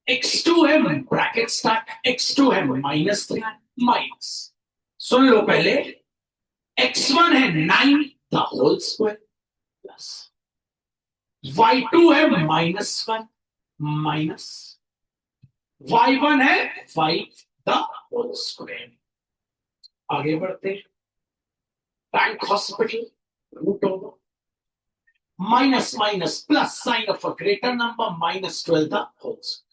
x2 है ब्रैकेट स्टार्ट, x2 है -3 माइनस, सुन लो पहले, x1 है 9 the whole square plus y2 है -1 minus y1 है 5 the whole square. आगे बढ़ते, bank hospital, root over minus minus plus sign of a greater number -12 the whole square,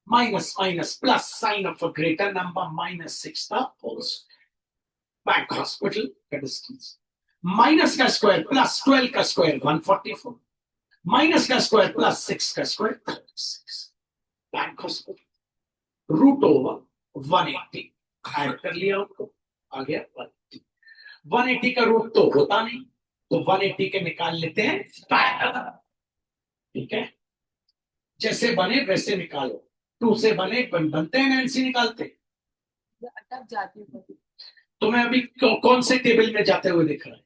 minus minus plus sign of a greater number -6 the whole square. Bank hospital का distance, minus का square plus 12 का square 144, minus का square plus 6 का square 36। Bank hospital, root over 180 add कर लिया उनको, आ गया 180। 180 का रूट तो होता नहीं, तो 180 के निकाल लेते हैं, ठीक है, जैसे बने वैसे निकालो। 2 से बने बनते हैं, नैन्सी निकालते अटक जाती है। तो मैं अभी कौन से टेबल में जाते हुए दिख रहा है,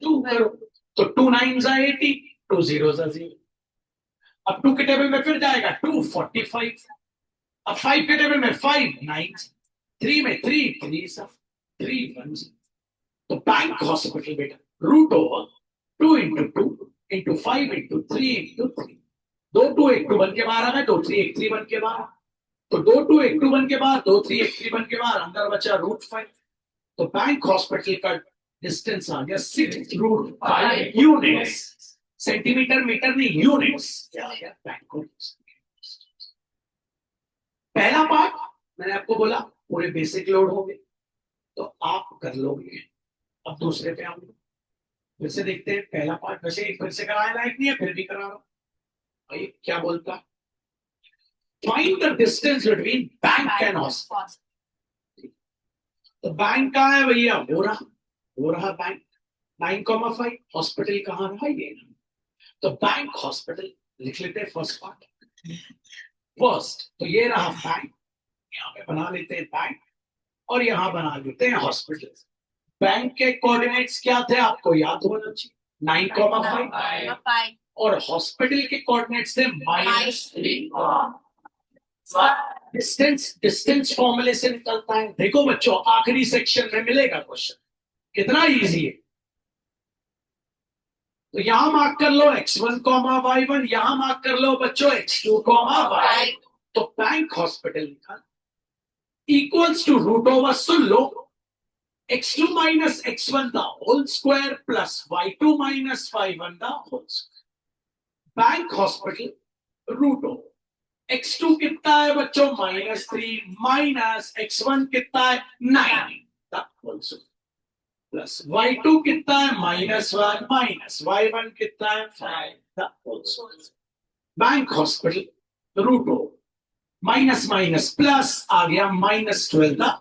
2 करो तो 2 9s are 80, 2 zeros are 0। अब 2 के टेबल में फिर जाएगा 245, अब 5 के टेबल में 5 9, 3 में 3 3 सब 3 1। तो बैंक हॉस्पिटल बेटा, root over 2 into 2 into 5 into 3 into 3, 2 2 1 2 बन के बाहर आ गए, 2 3 1 3 बन के बाहर, तो 2 2 1 2 बन के बाहर, 2 3 1 3 बन के बाहर, अंदर बचा √5। तो बैंक हॉस्पिटल का डिस्टेंस आ गया 6√5 यूनिट्स, सेंटीमीटर मीटर नहीं, यूनिट्स। पहला पार्ट मैंने आपको बोला पूरे बेसिक लोड हो गए तो आप कर लोगे। अब दूसरे पे आऊंगे, फिर से देखते हैं पहला पार्ट, वैसे फिर से कराने लायक नहीं है फिर भी करा रहा हूं। भाई क्या बोलता, find the distance between bank and hospital. तो बैंक कहाँ है भैया, वो रहा बैंक 9,5, हॉस्पिटल कहाँ रहा, ये। तो बैंक हॉस्पिटल लिख लेते हैं फर्स्ट पार्ट, फर्स्ट तो ये रहा बैंक, यहाँ पे बना लेते हैं बैंक और यहाँ बना लेते हैं हॉस्पिटल। बैंक के कोऑर्डिनेट्स क्या थे आपको याद होना चाहिए, 9,5, और हॉस्पिटल के कोऑर्डिनेट्स थे -3। डिस्टेंस फॉर्मूले से निकलता है। देखो बच्चों आखिरी सेक्शन में मिलेगा क्वेश्चन, कितना इजी है। तो यहां मार्क कर लो x1, y1, यहां मार्क कर लो बच्चों x2, y। तो बैंक हॉस्पिटल निकाल इक्वल्स टू रूट ओवर, सुन लो, x2 minus x1 the whole square plus y2 minus y1 the whole square। Bank hospital √2 x2 कितना है बच्चों -3 माइनस x1 कितना है 9 प्लस y2 कितना है -1 माइनस y1 कितना है 5 bank hospital √2 minus minus plus आ गया -12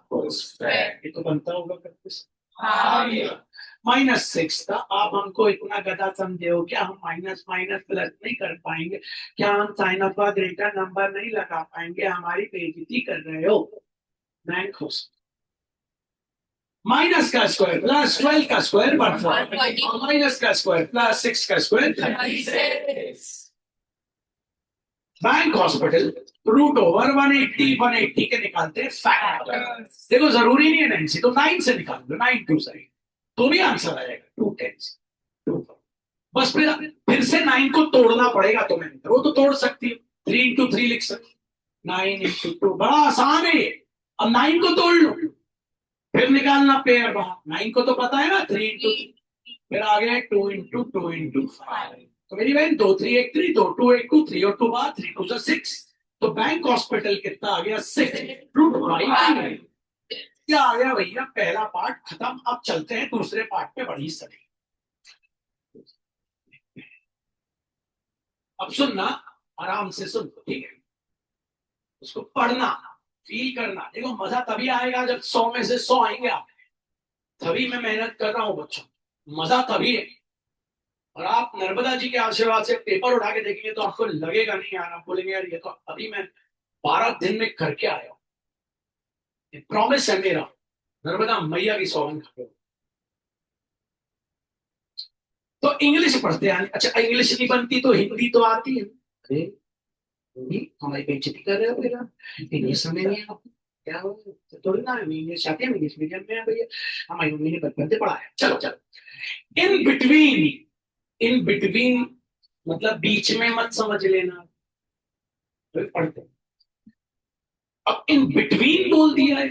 ये तो बनता होगा -6 था। आप हमको इतना गधा समझे हो क्या? हम माइनस माइनस प्लस नहीं कर पाएंगे क्या? हम साइन ऑफ ग्रेटर नंबर नहीं लगा पाएंगे? हमारी बेइज्जती कर रहे हो। बैंक माइनस का स्क्वायर प्लस 12 का स्क्वायर माइनस का स्क्वायर प्लस 6 का स्क्वायर बैंक हॉस्पिटल √180 के निकालते हैं फैक्टर। देखो जरूरी नहीं है 9 से, तो 9 से निकाल दो, 9 2 साइड तो भी आंसर आ जाएगा 2 10 बस फिर से 9 को तोड़ना पड़ेगा तुम्हें। वो तो तोड़ सकती हो, 3 into 3 लिख सकती, 9 into 2 बड़ा आसान है। अब 9 को तोड़ लो, फिर निकालना पेयर बाहर। 9 को तो पता है ना 3 into 3, फिर आगे 2 into 2 into 5। तो मेरी बहन 2 3 1 3 2 2 1 2 3 और 2 बार 3 2 6। तो बैंक हॉस्पिटल कितना आ गया 6 √5 क्या आ गया भैया? पहला पार्ट खत्म। अब चलते हैं दूसरे पार्ट पे बड़ी सही। अब सुनना, आराम से सुन, ठीक है? उसको पढ़ना, फील करना। देखो मजा तभी आएगा जब 100 में से 100 आएंगे आप। तभी मैं मेहनत कर रहा हूं बच्चों, मजा तभी है। और आप नर्मदा जी के आशीर्वाद से पेपर उठा के देखेंगे तो आपको लगेगा नहीं यार, आप बोलेंगे यार ये तो अभी मैं 12 दिन में करके आया हूं। प्रॉमिस है मेरा, नर्मदा मैया की सौगंध खाते। तो इंग्लिश पढ़ते हैं। अच्छा इंग्लिश नहीं बनती तो हिंदी तो आती है। अरे हमारी बेइज्जती कर रहे हो भैया, इंग्लिश समझ नहीं आपको क्या हो? थोड़ी ना इंग्लिश आती है, इंग्लिश मीडियम में है भैया, हमारी मम्मी ने बचपन से पढ़ाया। चलो चलो, इन बिटवीन मतलब बीच में मत समझ लेना, तो पढ़ते। अब इन बिटवीन बोल दिया है,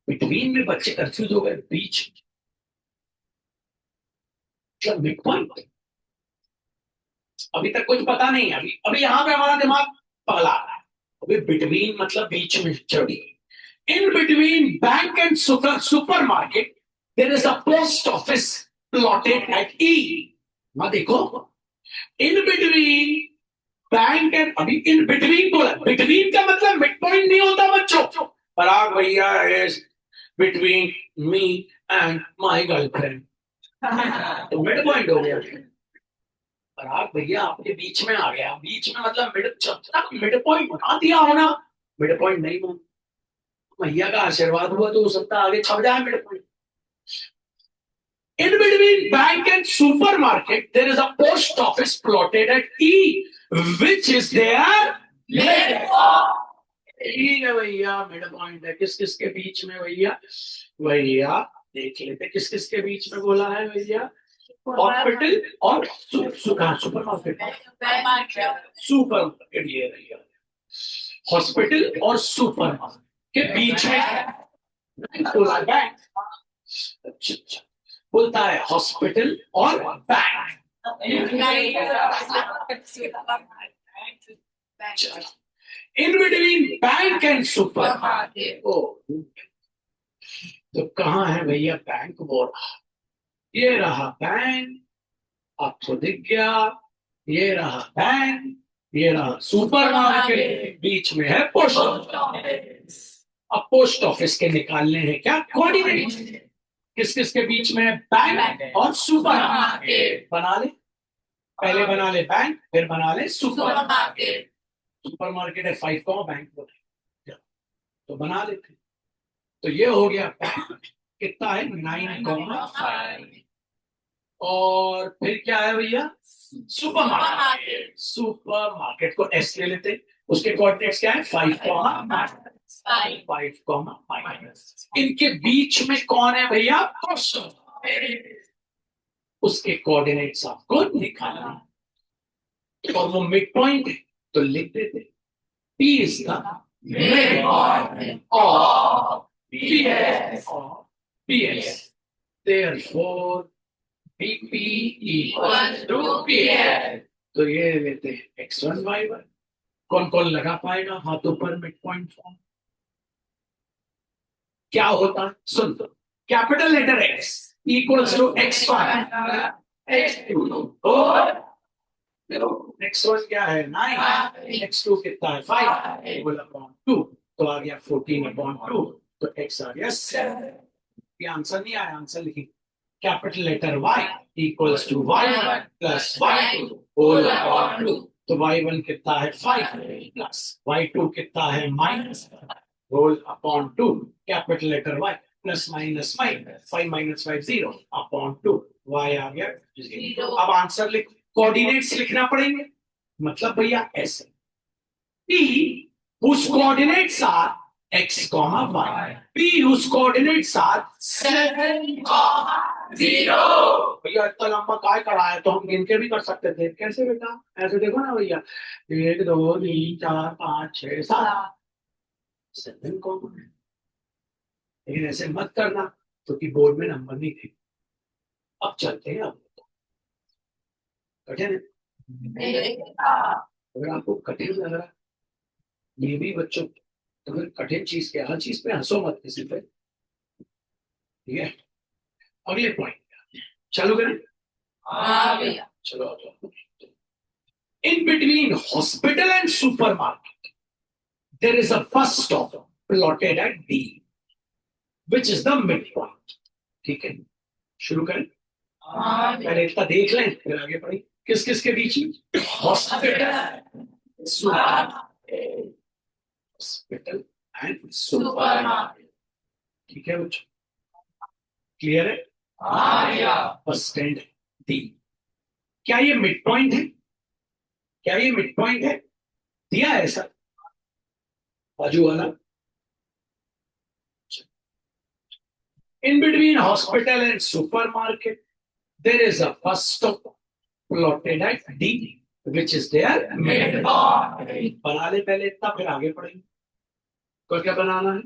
बिटवीन में बच्चे कंफ्यूज हो गए। बीच क्या मिड पॉइंट? अभी तक कुछ पता नहीं है। अभी अभी यहां पे हमारा दिमाग पगला रहा है। अभी बिटवीन मतलब बीच में चढ़ी। In between bank and supermarket there is a post office plotted at E. मैं देखो इन बिटवीन बैंक एंड, अभी इन बिटवीन बोला। बिटवीन का मतलब मिड पॉइंट नहीं होता बच्चों। पराग भैया is between me and my girlfriend, तो मिड पॉइंट हो गया। पराग भैया आपके बीच में आ गया। बीच में मतलब मिड पॉइंट बना दिया होना। मिड पॉइंट नहीं हो, भैया का आशीर्वाद हुआ तो हो सकता है आगे छप जाए mid point. In between bank and supermarket, there is a post office plotted at E, which is their midpoint. ठीक है भैया, मिड पॉइंट है। किस किस के बीच में भैया? भैया देख लेते किस किस के बीच में बोला है भैया। हॉस्पिटल और सुपरमार्केट। सुपरमार्केट ये भैया, हॉस्पिटल और सुपरमार्केट के बीच में बोला बैंक। अच्छा बोलता है हॉस्पिटल और bank. In between bank and supermarket. तो कहाँ है भैया बैंक? बोल ये रहा बैंक, आपको दिख गया। ये रहा बैंक, ये रहा सुपरमार्केट, बीच में है पोस्ट ऑफिस। अब पोस्ट ऑफिस के निकालने हैं क्या कोऑर्डिनेट? किस किस के बीच में है? बैंक और सुपरमार्केट। बना ले, पहले बना ले बैंक, फिर बना ले सुपरमार्केट। सुपरमार्केट है 5 बैंक बोले, तो बना लेते। तो ये हो गया बैंक, कितना है 9,5। और फिर क्या है भैया? सुपरमार्केट। सुपरमार्केट को एस ले लेते, उसके कोऑर्डिनेट्स क्या है 5,5। इनके बीच में कौन है भैया? Post office. उसके कोऑर्डिनेट्स आपको निकालना, और वो मिड पॉइंट है तो लिख देते P is the midpoint of PS or PS. Therefore, BP equals to PS. तो ये लेते हैं x1 y1 कौन कौन लगा पाएगा हाथों पर मिड पॉइंट फॉर्म? क्या होता है सुन लो, capital letter x equals to x one x two और एक्स वन क्या है 9, एक्स टू कितना है 5 होल अपॉन 2, तो आ गया 14 अपॉन 2, तो एक्स आ गया 7। ये आंसर नहीं आया, आंसर लिखिए capital letter y equals to y1 plus y2 whole upon 2, तो y1 कितना है 5 प्लस y2 कितना है minus whole upon 2, capital letter y plus minus minus 5 minus 5 0 upon 2, y आ गया 0। अब आंसर लिख, कोऑर्डिनेट्स लिखना पड़ेंगे, मतलब भैया ऐसे p whose coordinates are x, y, p whose coordinates are 7, 0। भैया इतना लंबा काय करा है, तो हम गिन के भी कर सकते थे। कैसे बेटा? ऐसे देखो ना भैया, 1 2 3 4 5 6 7 7 कॉमन है, लेकिन ऐसे मत करना क्योंकि बोर्ड में नंबर नहीं थे। अब चलते हैं, अब कठिन है, अगर आपको कठिन लग रहा है ये भी बच्चों, अगर कठिन चीज के हर चीज पे हंसो मत किसी पे, ठीक है? अगले पॉइंट चालू करें। चलो in between hospital and supermarket there is a first stop plotted at D which is the mid point. ठीक है, शुरू करें। पहले इतना देख लें फिर आगे पढ़ें। किस किस के बीच में? Hospital hospital and supermarket. ठीक है बच्चों, क्लियर है? Bus stand D. क्या ये मिड पॉइंट है? क्या ये मिड पॉइंट है? दिया है सर बाजू वाला। In between hospital and supermarket, there is a bus stop plotted at D, which is their midpoint. बना ले पहले इतना, फिर आगे पढ़ेंगे। तो क्या बनाना है?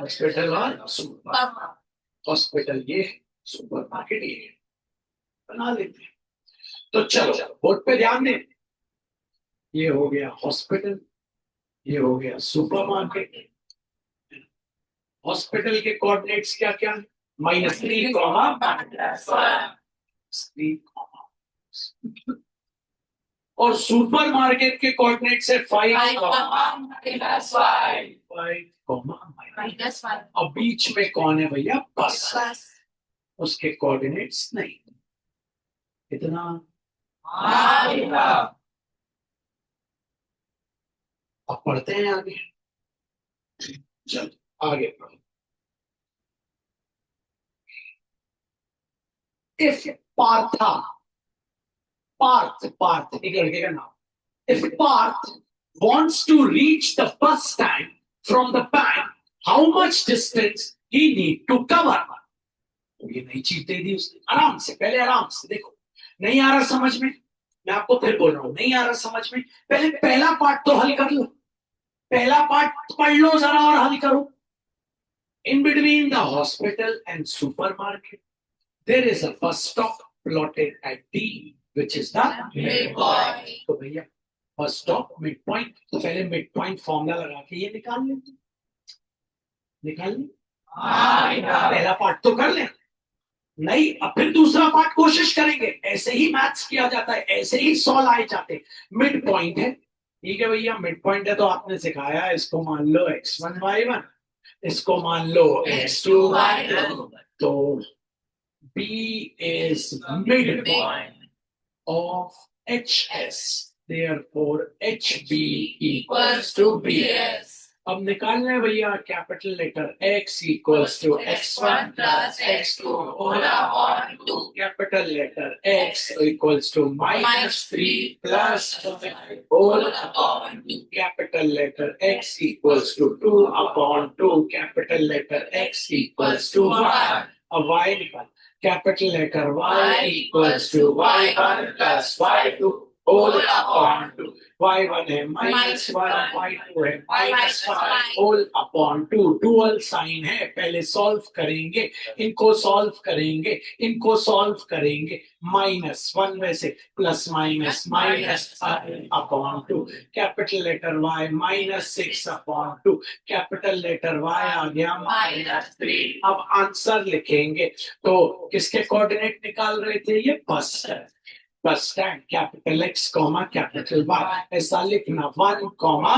हॉस्पिटल और सुपर, हॉस्पिटल ये है, सुपरमार्केट ये है, बना लेते हैं। तो चलो बोर्ड पे ध्यान दें, ये हो गया हॉस्पिटल, ये हो गया सुपरमार्केट। हॉस्पिटल के कोऑर्डिनेट्स क्या क्या है? -3, और सुपरमार्केट के कोऑर्डिनेट्स है 5, और बीच में कौन है भैया? बस। उसके कोऑर्डिनेट्स नहीं। इतना अब पढ़ते हैं आगे। चल आगे पढ़ो। इफ पार्थ एक लड़के का नाम, if Parth wants to reach the bus stand from the bank, how much distance he need to cover? तो ये नई चीज दे दी उसने, आराम से, पहले आराम से देखो। नहीं आ रहा समझ में, मैं आपको फिर बोल रहा हूं, नहीं आ रहा समझ में, पहले पहला पार्ट तो हल कर लो, पहला पार्ट पढ़ लो जरा और हल करो। In between the hospital and supermarket, there is a bus stop plotted at D, which is the midpoint. तो भैया बस स्टॉप मिड पॉइंट, तो पहले मिड पॉइंट फॉर्मूला लगा के ये निकाल लेते, निकाल लें। पहला पार्ट तो कर लें, नहीं अब फिर दूसरा पार्ट कोशिश करेंगे। ऐसे ही मैथ्स किया जाता है, ऐसे ही सॉल्व आए जाते हैं। मिड पॉइंट है, ठीक है भैया, मिड पॉइंट है तो आपने सिखाया, इसको मान लो x1 y1, इसको मान लो x2 y2, तो B is midpoint of HS, therefore HB equals to BS. अब निकालना है भैया capital letter x equals to x1 plus x2 whole upon 2, capital letter x equals to -3 plus 5 whole upon 2, capital letter x equals to 2 upon 2, capital letter x equals to 1। अब y निकाल, capital letter y equals to y1 plus y2 whole upon two, y1 है -1, y2 है -5 whole upon two. Dual sign है, पहले solve करेंगे, इनको solve करेंगे, इनको सॉल्व करेंगे। -1 वैसे plus minus upon two, capital letter y -6 upon two, capital letter y आ गया -3। अब आंसर लिखेंगे तो किसके कोऑर्डिनेट निकाल रहे थे? ये bus stand, capital X comma capital Y, ऐसा लिखना 1 कॉमा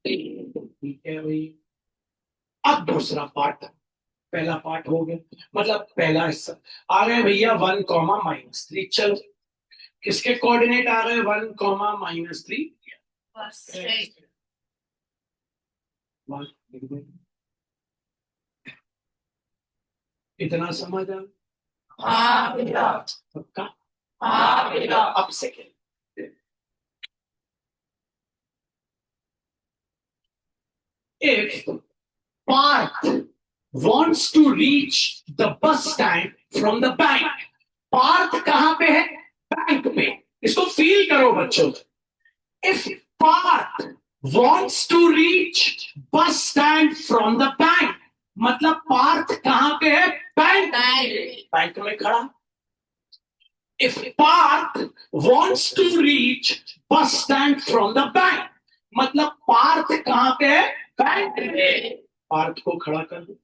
ठीक है भाई। अब दूसरा पार्ट, पहला पार्ट हो गया, मतलब पहला हिस्सा आ गया भैया 1 कॉमा -3। चलो किसके कोऑर्डिनेट आ गए 1 कॉमा -3? इतना समझ आ पक्का? अब second, if Parth wants to reach the bus stand from the bank, Parth कहां पे है? बैंक पे। इसको फील करो बच्चों। If Parth wants to reach bus stand from the bank, मतलब पार्थ कहां पे है? बैंक में खड़ा। If Parth wants to reach bus stand from the bank, मतलब पार्थ कहां पे है? बैंक में। पार्थ को खड़ा कर दो।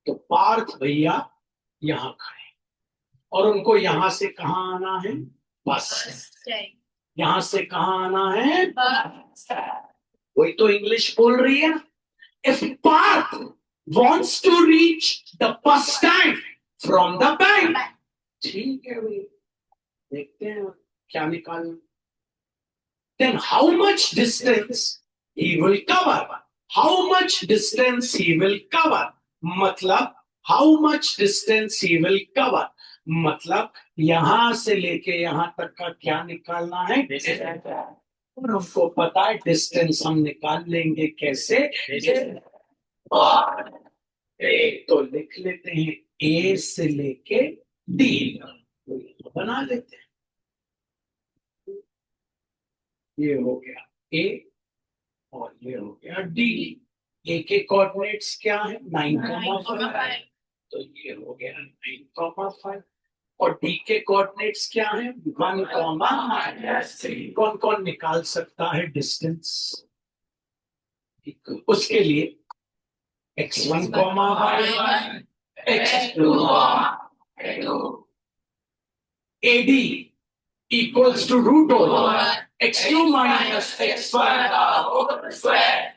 तो पार्थ भैया यहां खड़े और उनको यहां से कहां आना है? बस। यहां से कहां आना है? वही तो इंग्लिश बोल रही है। If Parth wants to reach the bus stand from the bank, ठीक है भाई, देखते हैं क्या निकालना। Then how much distance he will cover? How much distance he will cover? मतलब how much distance he will cover, मतलब यहां से लेके यहां तक का क्या निकालना है? और हमको पता है डिस्टेंस हम निकाल लेंगे कैसे? तो लिख लेते हैं ए से लेके डी, बना लेते हैं। ये हो गया ए और ये हो गया डी। ए के कोऑर्डिनेट्स क्या है? 9,5, तो ये हो गया 9,5। और डी के कोऑर्डिनेट्स क्या है? 1,-3। कौन कौन निकाल सकता है डिस्टेंस? उसके लिए x1, y1, x2, AD equals to root over x2 minus x1 whole square.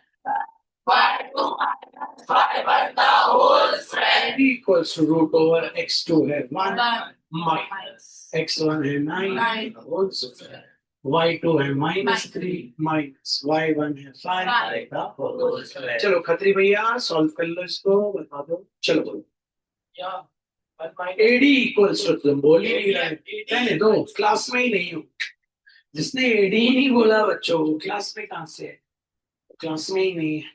AD equals to root over x2 है 1 minus x1 है 9 whole square, y2 है -3 minus y1 है 5। चलो खत्री भैया सॉल्व कर लो इसको, बता दो। चलो AD इक्वल्स टू, तुम बोल ही नहीं रहे, कहने दो, क्लास में ही नहीं हो। जिसने AD ही नहीं बोला बच्चों, क्लास में कहां से है? क्लास में ही नहीं है।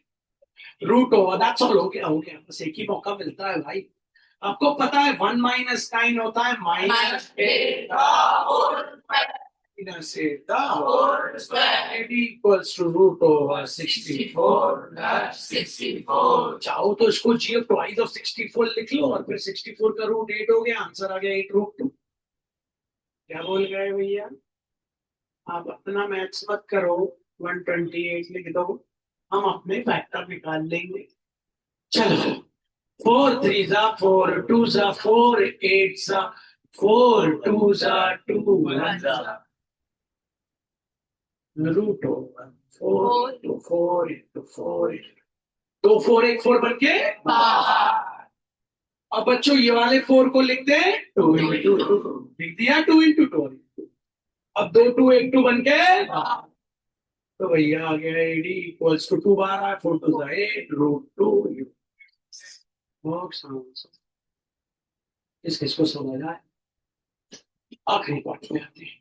Root over, that's all. हो गया बस एक ही मौका मिलता है भाई। आपको पता है 1 - 9 होता है AD equals to root over 64 plus 64। चाहो तो इसको GF twice of 64 लिख लो और फिर 64 का रूट 8 हो गया, आंसर आ गया 8√2। क्या बोल गए भैया? आप अपना मैथ्स मत करो, 128 लिख दो, हम अपने फैक्टर निकाल लेंगे। चलो 4 3 4 2 4 8 4 2 2 1 रूट ओवर 4 into 4 into 4 तो 4 एक 4 बन के अब बच्चों ये वाले 4 को लिखते हैं 2 into 2, लिख दिया 2 into 2। अब 2 2 एक 2 बन के तो भैया आ गया AD equals to 2 बार आया, 4 2 8√2। किसको समझ आए? आखिरी पार्ट में आते हैं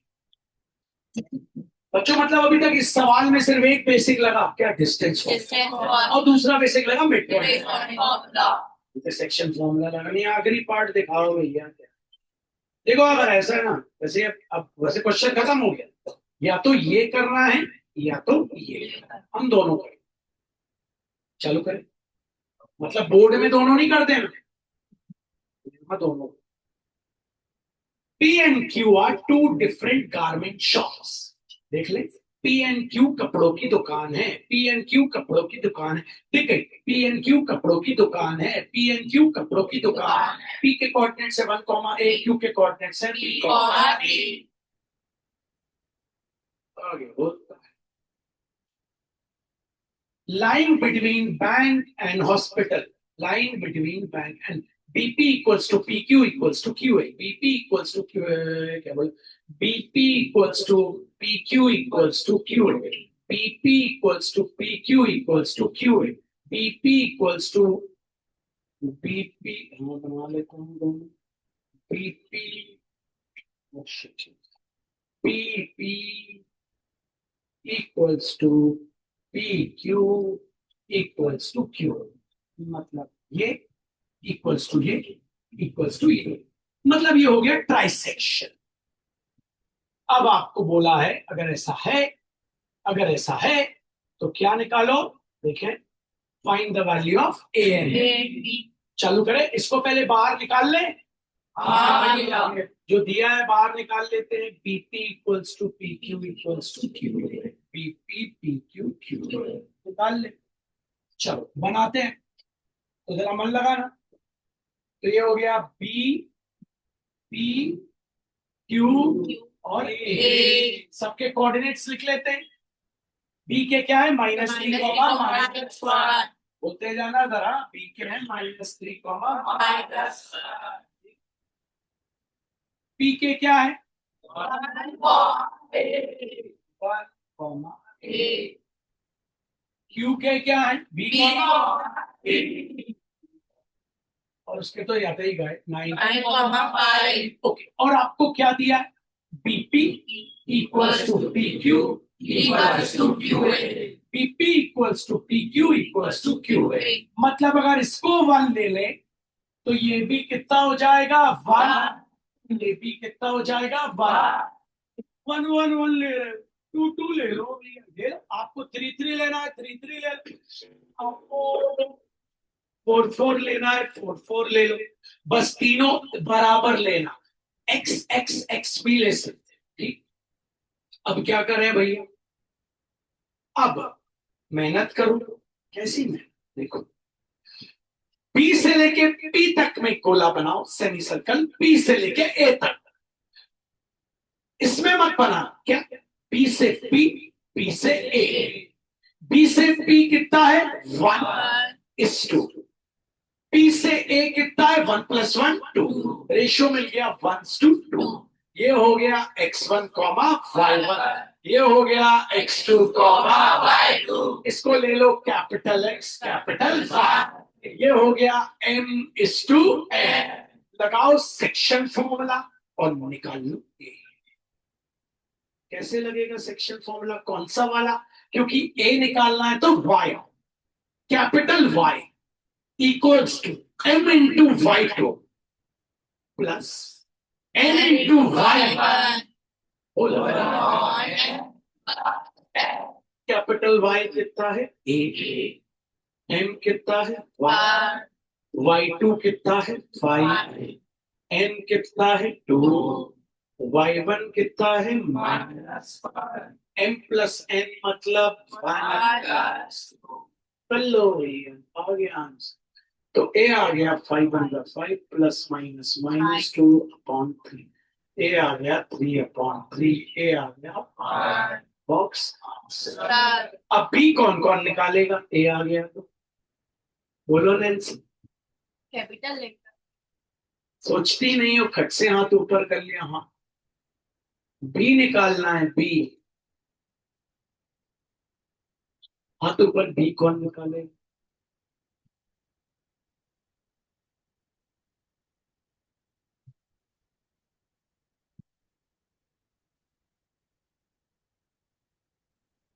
बच्चों। मतलब अभी तक इस सवाल में सिर्फ एक बेसिक लगा, क्या? डिस्टेंस और दूसरा बेसिक लगा मिड पॉइंट। सेक्शन फॉर्मूला लगानी, आखिरी पार्ट दिखाओ भैया। देखो अगर ऐसा है ना, वैसे अब वैसे क्वेश्चन खत्म हो गया, या तो ये करना है या तो ये करना है, हम दोनों करें। चालू करें, मतलब बोर्ड में दोनों नहीं करते हैं, मैं दोनों। P and Q are two different garment shops. देख ले, पी एंड क्यू कपड़ों की दुकान है, पी एंड क्यू कपड़ों की दुकान है। ठीक है, पी एंड क्यू कपड़ों की दुकान है, पी एंड क्यू कपड़ों की दुकान है। पी के कोऑर्डिनेट से 1, क्यू के कोऑर्डिनेट से बी, आगे बोलता है। Line between bank and hospital. Line between bank and BP equals to PQ equals to QA. BP equals to QA. क्या बोल? BP equals to PQ equals to QA. BP equals to PQ equals to QA. BP equals to BP. हाँ बना लेता हूँ दोनों. BP. Oh shit. PP equals to PQ equals to Q. मतलब ये equals to ये इक्वल्स टू ये, मतलब ये हो गया ट्राइसेक्शन। अब आपको बोला है अगर ऐसा है, अगर ऐसा है तो क्या निकालो? देखें, find the value of A and B. चालू करें, इसको पहले बाहर निकाल लें। जो दिया है बाहर निकाल लेते हैं। BP equals to P Q equals to Q, BP P Q Q निकाल ले। चलो बनाते हैं, तो जरा मन लगाना। तो ये हो गया बी पी क्यू और ए, सबके कोऑर्डिनेट्स लिख लेते हैं। बी के क्या है? -3, -1। बोलते जाना जरा, बी के है -3, पी के क्या है? 1, क्यू के क्या है? बी, और उसके तो याद ही गए 9, ओके। और आपको क्या दिया है? BP equals to P Q equals to Q A, BP equals to P Q equals to Q A. मतलब अगर इसको 1 ले ले तो ये भी कितना हो जाएगा? 1। ये भी कितना हो जाएगा? 1। 1 1 1 ले रहे, 2 2 ले लो। ये आपको 3 3 लेना है, 3 3 ले लो। आपको 4 4 लेना है, 4 4 ले लो। बस तीनों बराबर लेना, एक्स एक्स एक्स भी ले सकते हैं। ठीक, अब क्या करें भैया? अब मेहनत करो। कैसी मेहनत? देखो, बी से लेके पी तक में गोला बनाओ, सेमी सर्कल, पी से लेके ए तक। इसमें मत बना क्या? पी से पी, पी से ए। बी से पी कितना है? 1:2। पी से ए कितना है? 1 + 1 2। रेशियो मिल गया 1:2। ये हो गया x1, y1। ये हो गया x2, y2। इसको ले लो कैपिटल X कैपिटल Y। ये हो गया m:n। लगाओ सेक्शन फॉर्मूला और निकाल लो A। कैसे लगेगा सेक्शन फॉर्मूला? कौन सा वाला? क्योंकि A निकालना है तो Y, capital Y equals to m×y2 plus n×y1 capital Y कितना है? A। M कितना है? 1। y2 कितना है? 5। n कितना है? 2। y1 कितना है? -1। m + n मतलब 1। कर लो भैया, आ गया आंसर। तो a आ गया 5/5 ± -2/3। ए आ गया 3/3। ए आ गया बॉक्स। अब बी कौन कौन निकालेगा? ए आ गया तो बोलो नैन्सी। Capital letter. सोचती नहीं हो, खट से हाथ ऊपर कर लिया। हाँ, बी निकालना है, बी। हाथ ऊपर, बी कौन निकालेगा?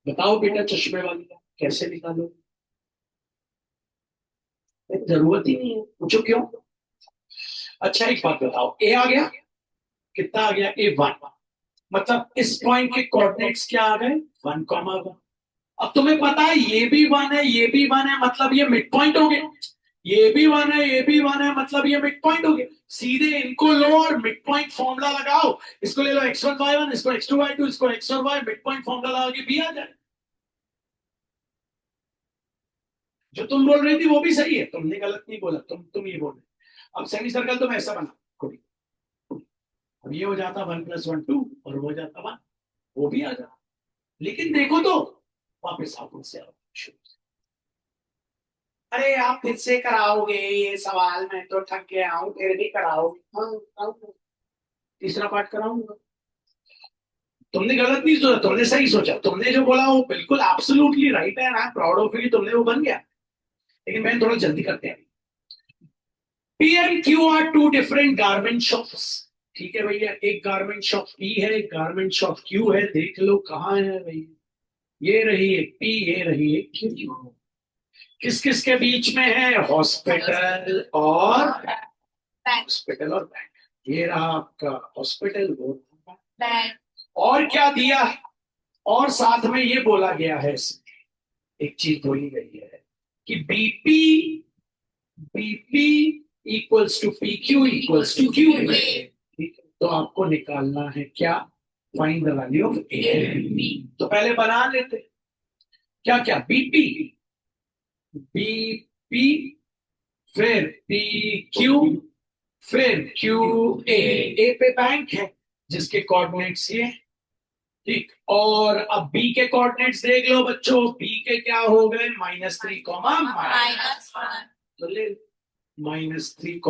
बताओ बेटा, चश्मे वाली कैसे निकालो? जरूरत ही नहीं है, पूछो क्यों। अच्छा एक बात बताओ, ए आ गया, कितना आ गया, A1, मतलब इस पॉइंट के कोऑर्डिनेट्स क्या आ गए, 1,1। अब तुम्हें पता है ये भी 1 है, ये भी 1 है, मतलब ये मिड पॉइंट हो गया। ये भी 1 है, ये भी 1 है, मतलब ये मिड पॉइंट हो गया। सीधे इनको लो और मिड पॉइंट फॉर्मूला लगाओ। इसको ले लो x1 y1, इसको x2 y2, इसको x और y, मिड पॉइंट फॉर्मूला लगा के भी आ जाए। जो तुम बोल रही थी वो भी सही है, तुमने गलत नहीं बोला, तुम ये बोल रहे। अब सेमी सर्कल तुम ऐसा बना, अब ये हो जाता 1 + 1 2, और वो हो जाता 1, वो भी आ जाता। लेकिन देखो तो वापस आओ से आओ शुरू से। अरे आप फिर से कराओगे ये सवाल, मैं तो थक गया हूँ, फिर भी कराओगे। हाँ, कराओगे। तीसरा पार्ट कराऊंगा। तुमने गलत नहीं सोचा, तुमने सही सोचा, तुमने जो बोला वो बिल्कुल एब्सोल्युटली राइट है, I am proud of you, तुमने वो बन गया। लेकिन मैंने थोड़ा जल्दी करते हैं। P and Q are two different garment shops. ठीक है भैया, एक गारमेंट शॉप पी है, एक गारमेंट शॉप क्यू है, देख लो कहाँ है भैया। ये रही एक पी, ये रही एक क्यू। किस किस के बीच में है, हॉस्पिटल और हॉस्पिटल और बैंक। ये रहा आपका हॉस्पिटल, वो बैंक। और क्या दिया है, और साथ में ये बोला गया है, इसमें एक चीज बोली गई है कि BP BP equals to P Q equals to Q. ठीक है, तो आपको निकालना है क्या, find the value of A and B. तो पहले बना लेते, क्या क्या, बीपी, बीपी, फिर पी क्यू, फिर क्यू ए। ए पे बैंक है जिसके कोऑर्डिनेट्स ये, ठीक। और अब बी के कोऑर्डिनेट्स देख लो बच्चों, बी के क्या हो गए, -3, -1, तो ले -3,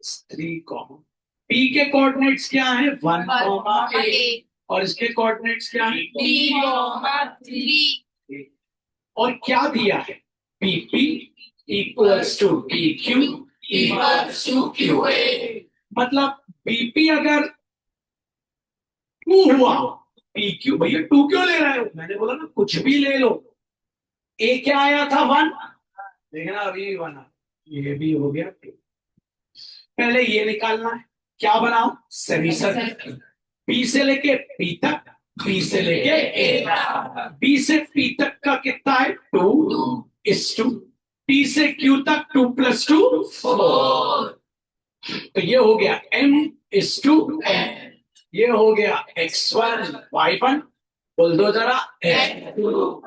-3, पी के कोऑर्डिनेट्स क्या है, 1, और इसके कोऑर्डिनेट्स क्या है, 3। और क्या दिया है, PP equals to P Q equals to Q A. मतलब बीपी अगर 2 हुआ, पी क्यू, भैया 2 क्यों ले रहे हो, मैंने बोला ना कुछ भी ले लो। ए क्या आया था, 1, देखना अभी 1, ये भी हो गया 2। पहले ये निकालना है, क्या बनाओ, सेमी सर्कल। बी से लेके पी तक, बी से लेके ए तक, बी से पी तक का कितना है, 2:2। पी से क्यू तक 2 + 2 4। तो ये हो गया m/n, ये हो गया x1 y1, बोल दो जरा x2,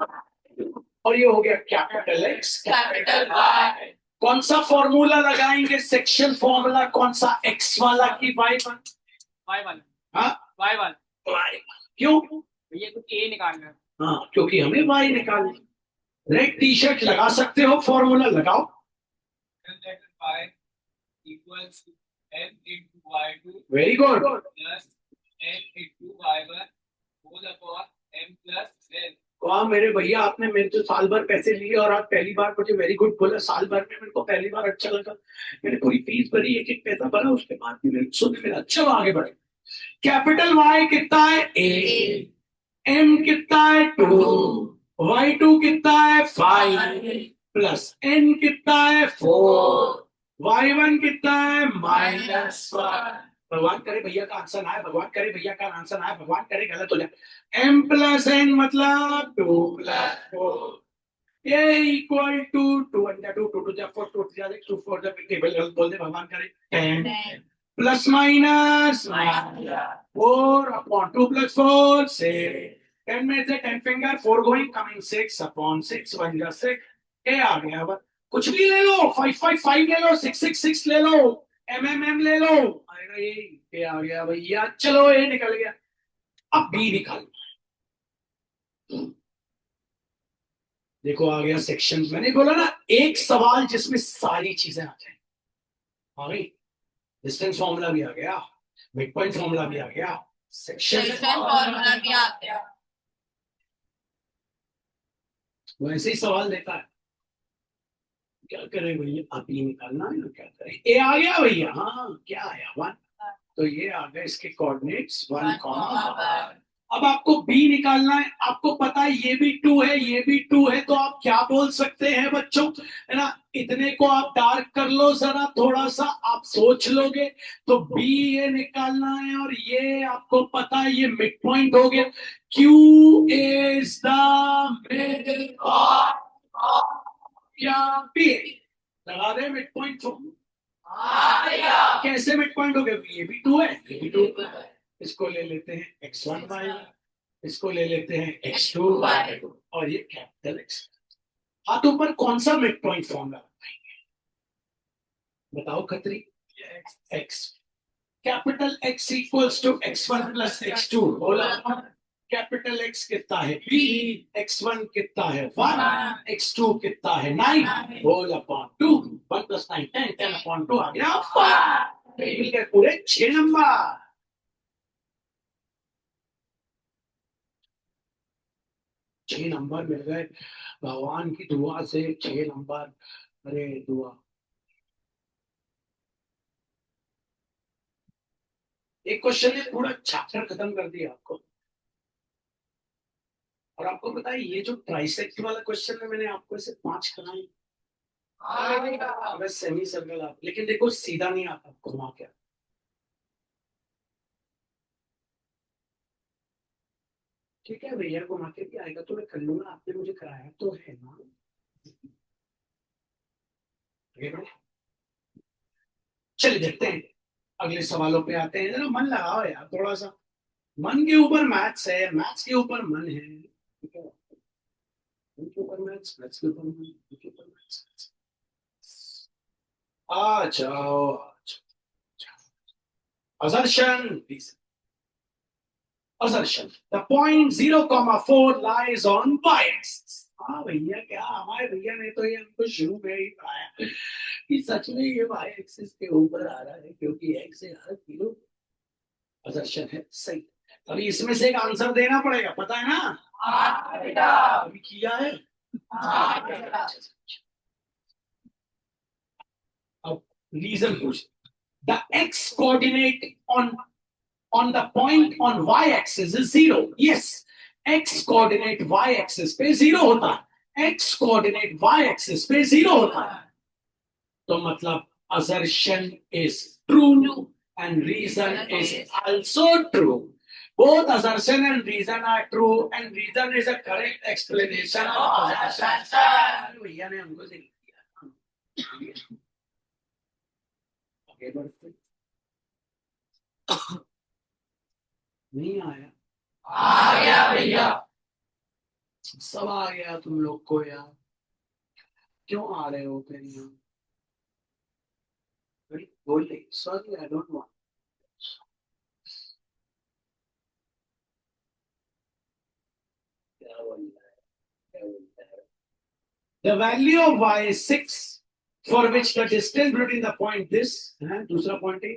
और ये हो गया कैपिटल X कैपिटल Y। कौन सा फॉर्मूला लगाएंगे, सेक्शन फॉर्मूला कौन सा, x वाला की y1, y1, हाँ y1, y, क्यों, भैया कुछ a निकालना है। हाँ क्योंकि हमें y निकालना। रेड टी शर्ट लगा सकते हो, फॉर्मूला लगाओ। y equals to m into y2 very good. plus m into y1 whole upon m plus n। वाह मेरे भैया, आपने मेरे से साल भर पैसे लिए और आप पहली बार मुझे वेरी गुड बोला, साल भर में मेरे को पहली बार अच्छा लगा। मैंने पूरी फीस भरी, एक एक पैसा भरा, उसके बाद भी मेरे सुनने में अच्छा, आगे बढ़े। कैपिटल वाई कितना है, ए, एम कितना है, 2, y2 कितना है, 5, प्लस एन कितना है, 4, y1 कितना है, -1। भगवान करे भैया का आंसर ना है, भगवान करे भैया का आंसर ना है, भगवान करे गलत हो जाए। m + n मतलब 2 + 4, ये इक्वल टू 2 × 2, 2 × 4, 2 × 6, 2 4 टेबल गलत बोल दे, भगवान करे 10 प्लस माइनस 4/2 + 4 6। 10 में से 10 फिंगर 4 गोइंग कमिंग 6/6 1 जा 6, ये आ गया। अब कुछ भी ले लो, 5 ले लो, 6 ले लो, m ले लो, आएगा ये आ गया भैया। चलो ये निकल गया, अब बी निकाल। देखो आ गया सेक्शन, मैंने बोला ना एक सवाल जिसमें सारी चीजें आ जाए। हाँ भाई, डिस्टेंस फॉर्मूला भी आ गया, मिड पॉइंट फॉर्मूला भी आ गया, सेक्शन फॉर्मूला भी आ गया। वैसे ही सवाल देता है, क्या करें भैया, आप ये निकालना है ना, क्या करें। ए आ गया भैया, हाँ क्या आया, 1, तो ये आ गया इसके कोऑर्डिनेट्स 1, अब आपको बी निकालना है, आपको पता है ये भी 2 है, ये भी 2 है, तो आप क्या बोल सकते हैं बच्चों, है ना? इतने को आप डार्क कर लो जरा, थोड़ा सा आप सोच लोगे तो बी ये निकालना है, और ये आपको पता है ये मिड पॉइंट हो गया। क्यू इज द मिड क्या बी लगा दे मिड पॉइंट। कैसे मिड पॉइंट हो गया? ये भी 2 है, ये भी 2 है। इसको ले लेते हैं x1/, इसको ले लेते हैं x2/, और ये कैपिटल X। हाथ ऊपर कौन सा मिड पॉइंट फॉर्मूला बताओ Khatri? x। Capital X equals to x1 plus x2। बोला कैपिटल X कितना है? b। x1 कितना है? 1। x2 कितना है? 9। Whole upon 2। 1 प्लस 9 10। 10 अपॉन 2 आ गया 5। मिल गए पूरे 6 नंबर। 6 नंबर मिल गए भगवान की दुआ से। 6 नंबर। अरे दुआ। एक क्वेश्चन ने पूरा चैप्टर खत्म कर दिया आपको। और आपको पता है ये जो ट्राइसेक्ट वाला क्वेश्चन है, मैंने आपको ऐसे 5 कराए। बस सेमी सर्कल आप, लेकिन देखो सीधा नहीं आता, घुमा के। ठीक है भैया, घुमा के भी आएगा तो मैं कर लूंगा, आपने मुझे कराया तो है ना। आगे बढ़े। चलिए देखते हैं, अगले सवालों पे आते हैं। जरा मन लगाओ यार थोड़ा सा। मन के ऊपर मैथ्स है, मैथ्स के ऊपर मन है। ठीक है, मन के ऊपर मैथ्स, मैथ्स के ऊपर मन, मन के ऊपर मैथ्स। आ जाओ आ जाओ। assertion please। assertion the point 0,4 lies on y-axis। हाँ भैया, क्या हमारे भैया ने तो ये हमको शुरू में ही बताया कि सच में ये वाई एक्सिस के ऊपर आ रहा है, क्योंकि x से हर किलो। assertion है सही। अभी इसमें से एक आंसर देना पड़ेगा, पता है ना? अभी किया है। अब रीजन पूछ। The x coordinate on the point on y-axis is 0। yes, x coordinate y-axis पे 0 होता है। x कोऑर्डिनेट y-axis पे 0 होता है, तो मतलब assertion is true and reason is also true। both assertion and reason are true and reason is a correct explanation of assertion। भैया ने हमको सही किया। आगे बढ़ते। नहीं आया? आ गया भैया, सब आ गया तुम लोग को यार। क्यों आ रहे हो फिर यहाँ? बोले सॉरी, आई डोंट वांट। क्या बोल रहा है, क्या बोलता है? The value of y is 6 for which the distance between the point this है, दूसरा पॉइंट है।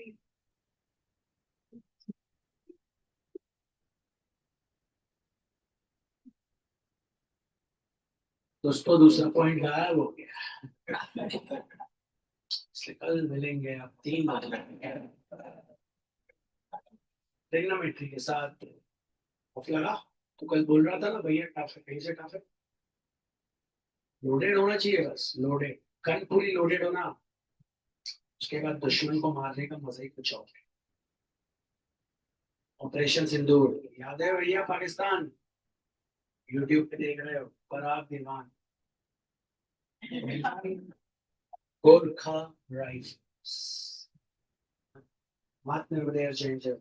दोस्तों दूसरा पॉइंट गायब हो गया। इसलिए कल मिलेंगे आप 3 बजे ट्रिग्नोमेट्री के साथ। ऑफ लगा तो कल बोल रहा था ना भैया, ट्रैफिक कहीं से ट्रैफिक लोडेड होना चाहिए, बस लोडेड, गन पूरी लोडेड होना। उसके बाद दुश्मन को मारने का मजा ही कुछ और। ऑपरेशन सिंदूर याद है भैया? पाकिस्तान यूट्यूब पे देख रहे हो, पर आप Dewan. Gorkha rifles, Mahatma Changer।